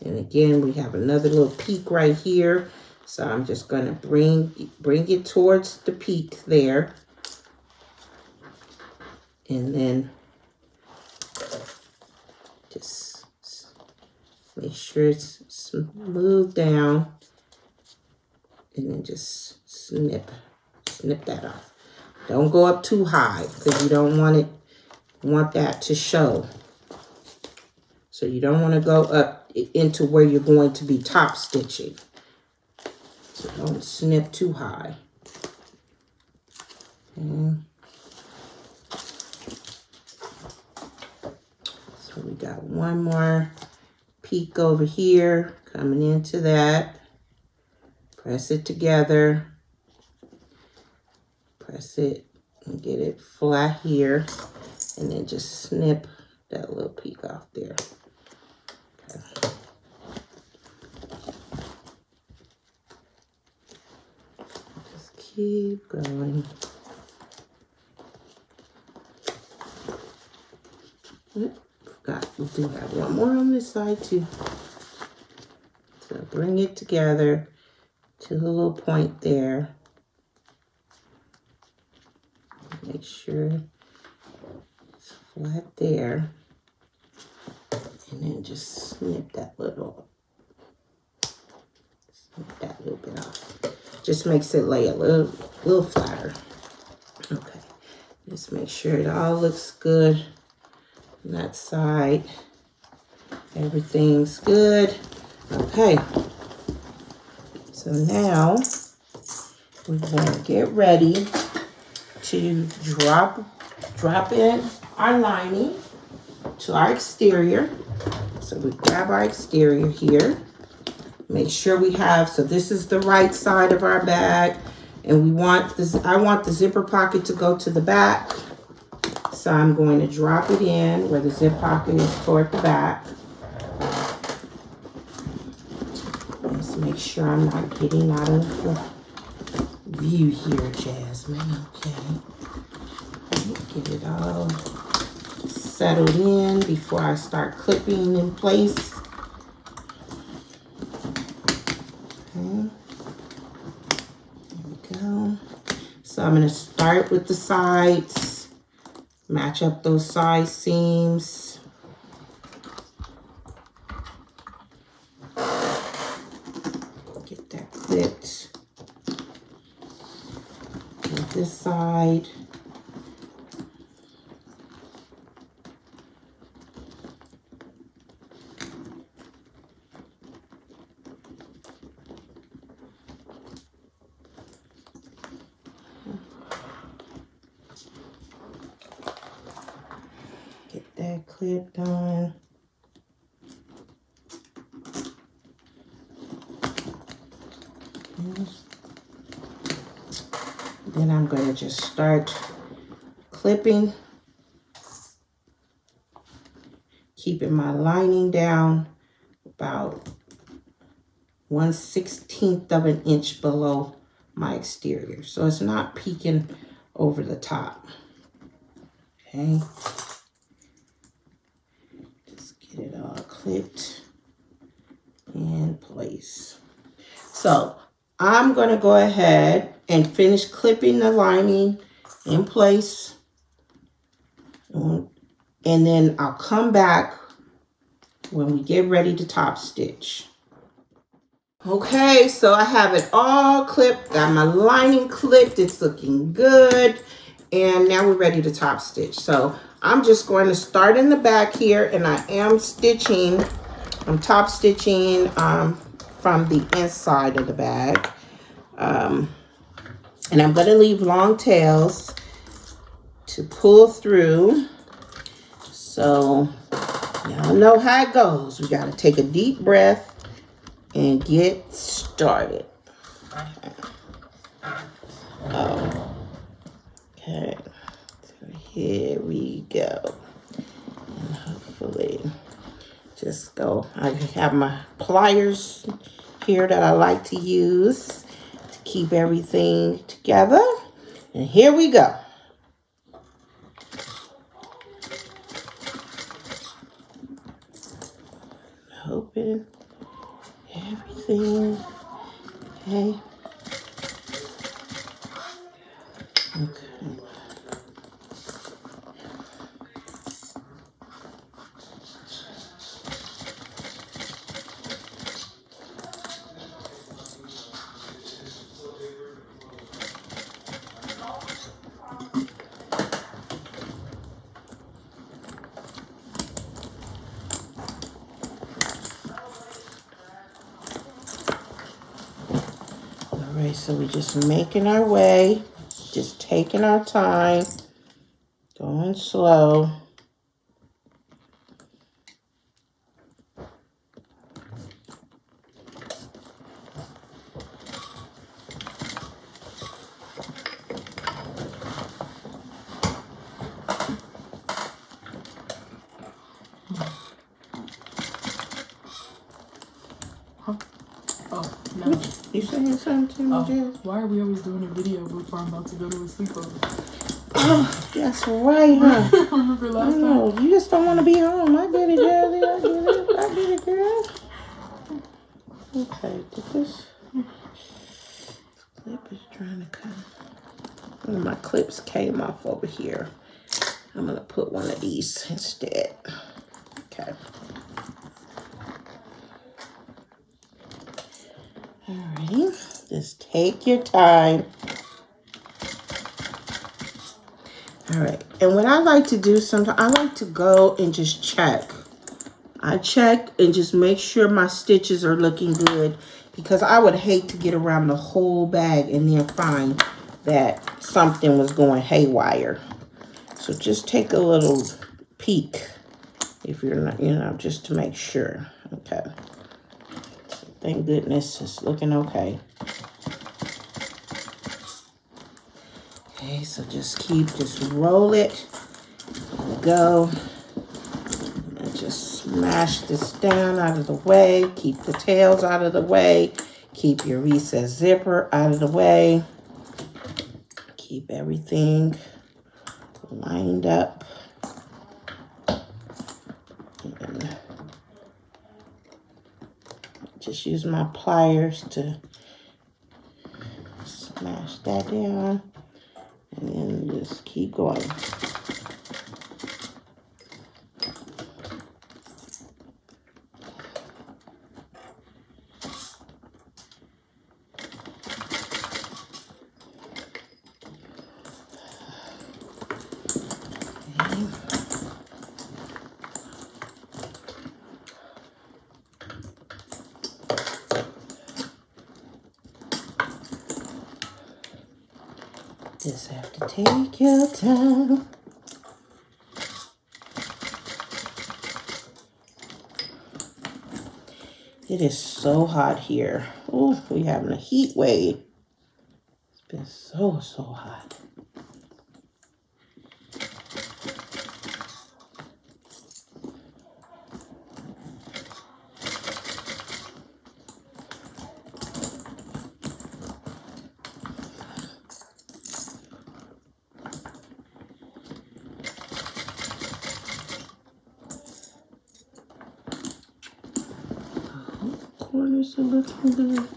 And again, we have another little peak right here. So I'm just going to bring it towards the peak there. And then just make sure it's smooth down. And then just snip that off. Don't go up too high because you don't want that to show. So you don't want to go up into where you're going to be top stitching. So don't snip too high. Okay. So we got one more peak over here coming into that. Press it together. Press it and get it flat here. And then just snip that little peak off there. Okay. Just keep going. Forgot, we do have one more on this side too. So bring it together to the little point there. Make sure it's flat there. And then just snip that little bit off. Just makes it lay a little flatter. Okay. Just make sure it all looks good on that side. Everything's good. Okay. So now we're going to get ready to drop in our lining to our exterior. So we grab our exterior here. Make sure we have, so this is the right side of our bag, and we want this, I want the zipper pocket to go to the back. So I'm going to drop it in where the zip pocket is toward the back. Let's make sure I'm not getting out of the view here, Jasmine. Okay. Get it all settled in before I start clipping in place. Okay. There we go. So I'm going to start with the sides, match up those side seams. Get that clipped. With this side. Get that clipped on. Then I'm going to just start clipping, keeping my lining down about 1/16 of an inch below my exterior. So it's not peeking over the top. Okay. Just get it all clipped in place. So I'm going to go ahead and finish clipping the lining in place. And then I'll come back when we get ready to top stitch. Okay, so I have it all clipped, got my lining clipped, it's looking good. And now we're ready to top stitch. So I'm just going to start in the back here, and I am stitching, I'm top stitching from the inside of the bag. And I'm going to leave long tails to pull through. So y'all know how it goes. We got to take a deep breath and get started. Okay, so here we go. And hopefully just go. I have my pliers here that I like to use to keep everything together. And here we go. Hoping everything okay. Okay. All right, so we're just making our way, just taking our time, going slow. Oh, no. You saying something to me, Jess? Why are we always doing a video before I'm about to go to a sleepover? Oh, that's right, huh? Remember last time? No, you just don't want to be home. I get it, Jazzy. I get it. I get it, girl. Okay, did this clip is trying to come. One of my clips came off over here. I'm going to put one of these instead. Okay. Alrighty, just take your time. All right, and what I like to do sometimes, I like to go and just check. I check and just make sure my stitches are looking good, because I would hate to get around the whole bag and then find that something was going haywire. So just take a little peek if you're not, you know, just to make sure. Okay. Thank goodness it's looking okay. Okay, so just roll it. Go. And just smash this down out of the way. Keep the tails out of the way. Keep your recessed zipper out of the way. Keep everything lined up. just use my pliers to smash that down. And then just keep going. Just have to take your time. It is so hot here. Oh, we're having a heat wave. It's been so hot. Corners are looking good.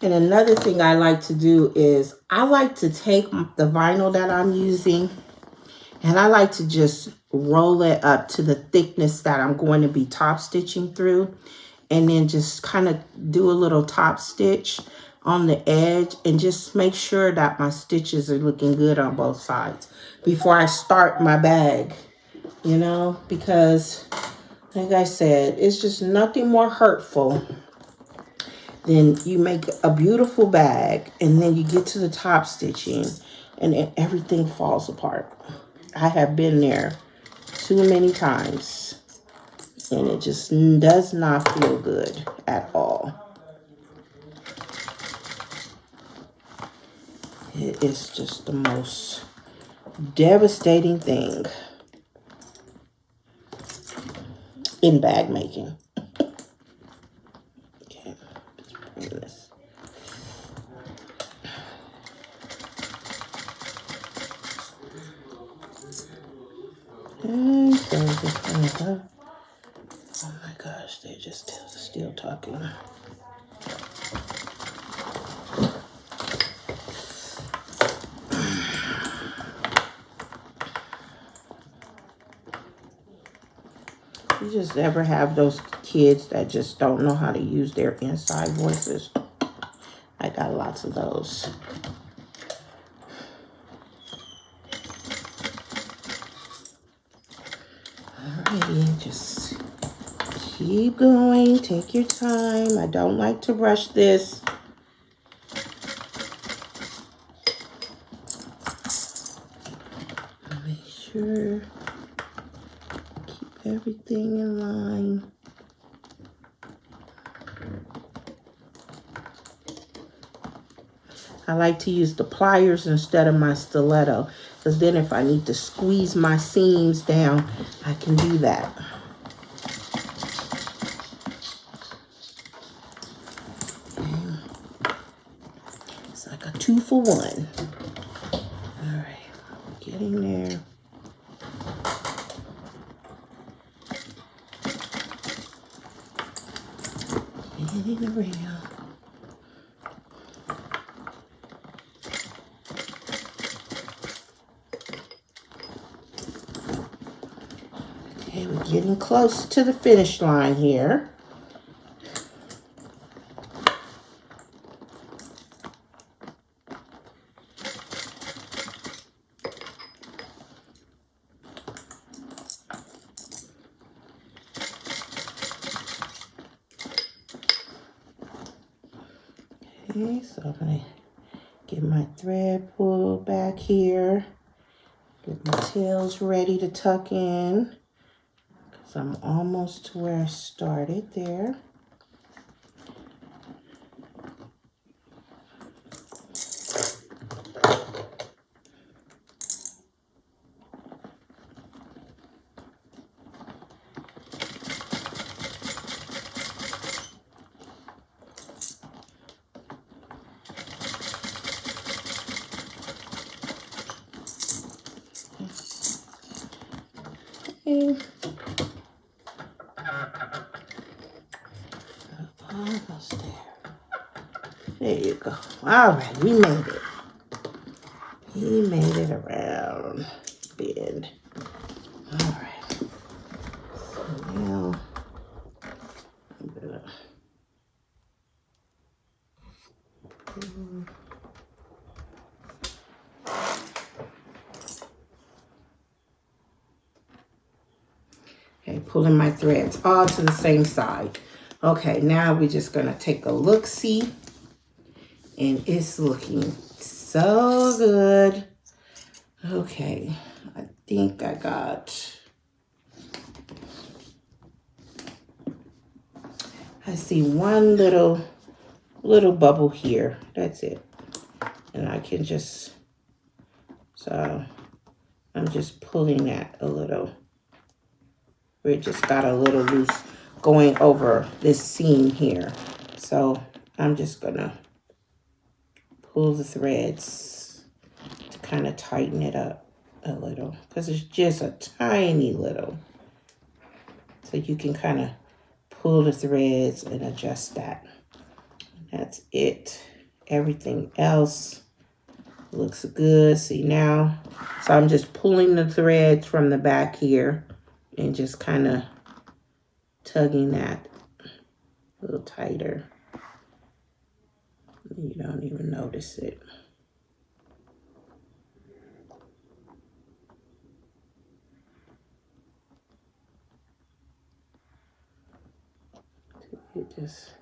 And another thing I like to do is I like to take the vinyl that I'm using and I like to just roll it up to the thickness that I'm going to be top stitching through. And then just kind of do a little top stitch on the edge and just make sure that my stitches are looking good on both sides before I start my bag, you know, because like I said, it's just nothing more hurtful than you make a beautiful bag and then you get to the top stitching and then everything falls apart. I have been there too many times and it just does not feel good at all. It is just the most devastating thing in bag making. Okay, let's bring this. And oh my gosh, they're just still talking. You just ever have those kids that just don't know how to use their inside voices? I got lots of those. Alrighty, just keep going. Take your time. I don't like to rush this. Make sure everything in line. I like to use the pliers instead of my stiletto because then if I need to squeeze my seams down, I can do that. Okay. It's like a 2-for-1. All right, getting there. Getting around. Okay, we're getting close to the finish line here. Okay, so I'm going to get my thread pulled back here. Get my tails ready to tuck in. Because I'm almost to where I started there. Okay. Almost there. There you go. All right, we made it. We made it around bend. All right. So now I'm gonna pulling my threads all to the same side. Okay, now we're just gonna take a look-see, and it's looking so good. Okay, I think I see one little bubble here. That's it. And I can just, so I'm just pulling that a little. We just got a little loose going over this seam here. So I'm just gonna pull the threads to kind of tighten it up a little, because it's just a tiny little. So you can kind of pull the threads and adjust that. That's it. Everything else looks good. See now? So I'm just pulling the threads from the back here and just kind of tugging that a little tighter. You don't even notice it. It just,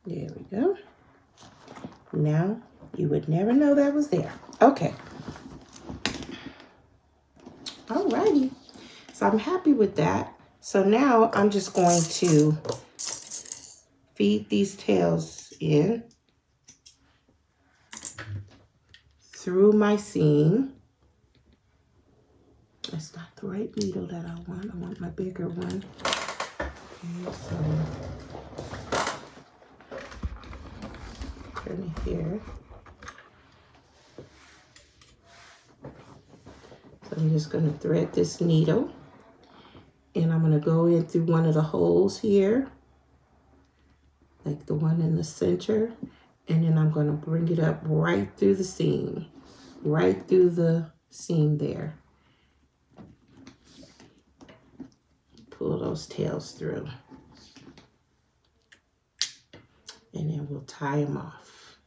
there we go. Now you would never know that was there. Okay. Alrighty. So I'm happy with that. So now I'm just going to feed these tails in through my seam. That's not the right needle that I want. I want my bigger one. Okay, so turn it here. So I'm just going to thread this needle, and I'm going to go in through one of the holes here, like the one in the center, and then I'm going to bring it up right through the seam, right through the seam there. Pull those tails through, and then we'll tie them off.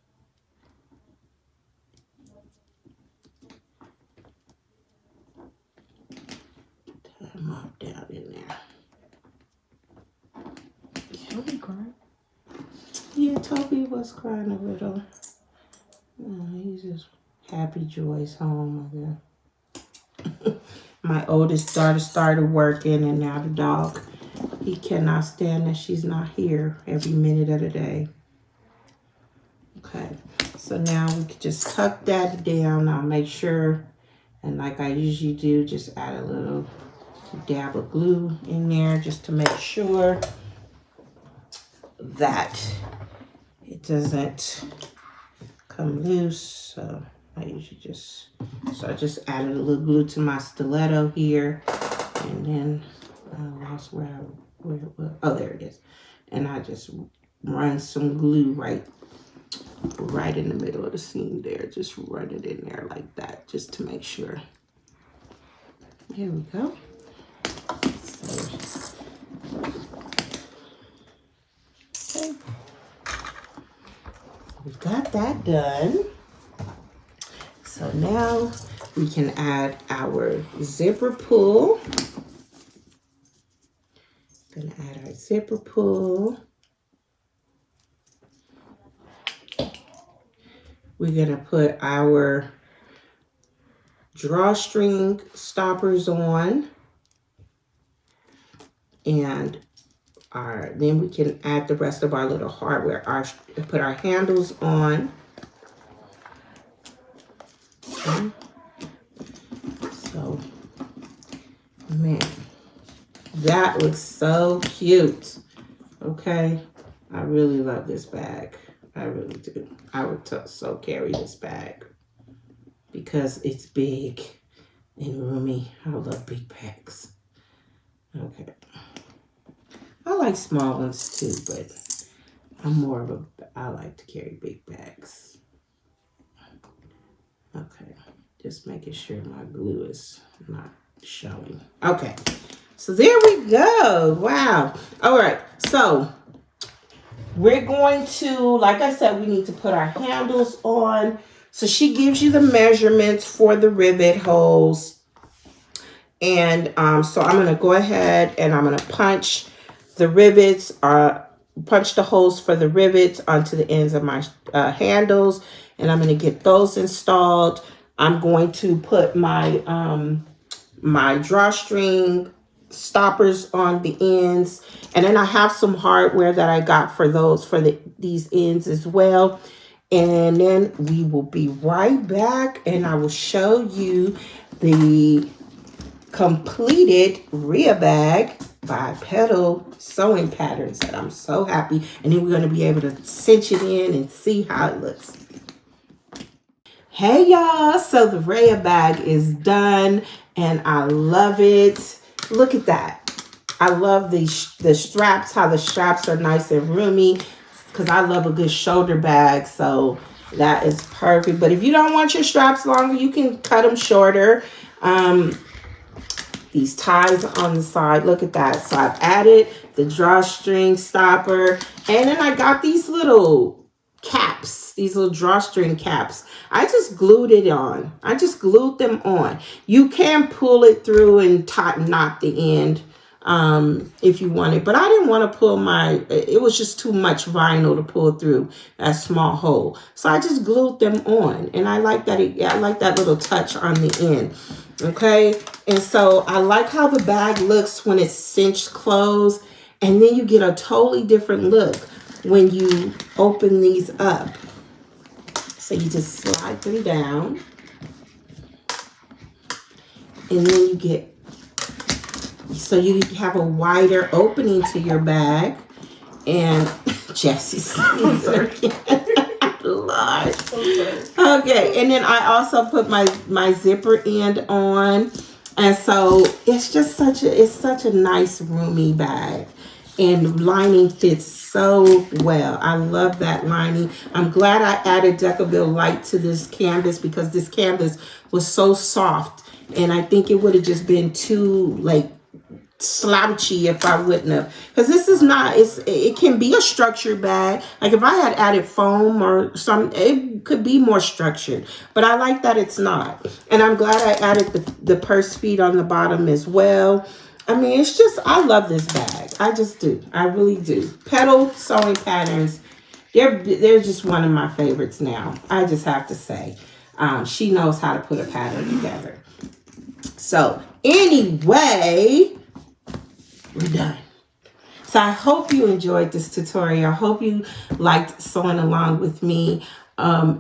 Tie them off down in there. Toby crying. Yeah, Toby was crying a little. He's just happy Joy's home, I guess. My oldest daughter started working, and now the dog, he cannot stand that she's not here every minute of the day. Okay, so now we can just tuck that down. I'll make sure, and like I usually do, just add a little dab of glue in there just to make sure that it doesn't come loose. So I usually just, so I just added a little glue to my stiletto here, and then I lost where it was. Oh, there it is. And I just run some glue right in the middle of the seam there. Just run it in there like that, just to make sure. Here we go. So, okay. We got that done. So now we can add our zipper pull. Gonna add our zipper pull. We're gonna put our drawstring stoppers on, and then we can add the rest of our little hardware. Put our handles on. Okay. So, man, that looks so cute. Okay, I really love this bag. I really do. I would so carry this bag because it's big and roomy. I love big bags. Okay. I like small ones too, but I like to carry big bags. Okay. Just making sure my glue is not showing. Okay. So there we go. Wow. All right. So we're going to, like I said, we need to put our handles on. So she gives you the measurements for the rivet holes. And so I'm going to go ahead and I'm going to punch the rivets, punch the holes for the rivets onto the ends of my handles. And I'm going to get those installed. I'm going to put my my drawstring stoppers on the ends, and then I have some hardware that I got for those for these ends as well. And then we will be right back, and I will show you the completed Rea Bag by Petal Sewing Patterns, and I'm so happy. And then we're going to be able to cinch it in and see how it looks. Hey y'all, so the Rea Bag is done and I love it. Look at that. I love the straps, how the straps are nice and roomy, because I love a good shoulder bag. So that is perfect. But if you don't want your straps longer, you can cut them shorter. These ties on the side, look at that. So I've added the drawstring stopper, and then I got these little caps, these little drawstring caps. I just glued it on. I just glued them on. You can pull it through and knot the end if you want it, but I didn't want to pull it was just too much vinyl to pull through that small hole. So I just glued them on, and I like that. I like that little touch on the end. Okay, and so I like how the bag looks when it's cinched closed, and then you get a totally different look when you open these up. So you just slide them down, and then you get, so you have a wider opening to your bag. And Jesse's Lord. Okay, and then I also put my zipper end on, and so it's just such a nice roomy bag, and lining fits so well. I love that lining. I'm glad I added Decorative light to this canvas, because this canvas was so soft, and I think it would have just been too like slouchy if I wouldn't have, because this is not, it can be a structured bag. Like if I had added foam or some, it could be more structured, but I like that it's not. And I'm glad I added the purse feet on the bottom as well. I mean, it's just, I love this bag. I just do. I really do. Petal Sewing Patterns, they're just one of my favorites now. I just have to say, she knows how to put a pattern together. So anyway, we're done. So I hope you enjoyed this tutorial. I hope you liked sewing along with me.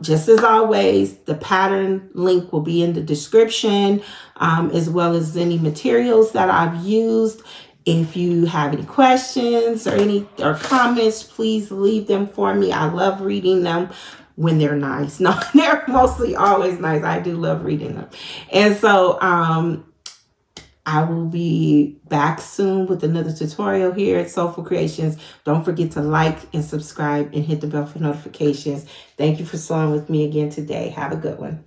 Just as always, the pattern link will be in the description, as well as any materials that I've used. If you have any questions or comments, please leave them for me. I love reading them when they're nice. No, they're mostly always nice. I do love reading them. And so I will be back soon with another tutorial here at Soulful Creations. Don't forget to like and subscribe and hit the bell for notifications. Thank you for sewing with me again today. Have a good one.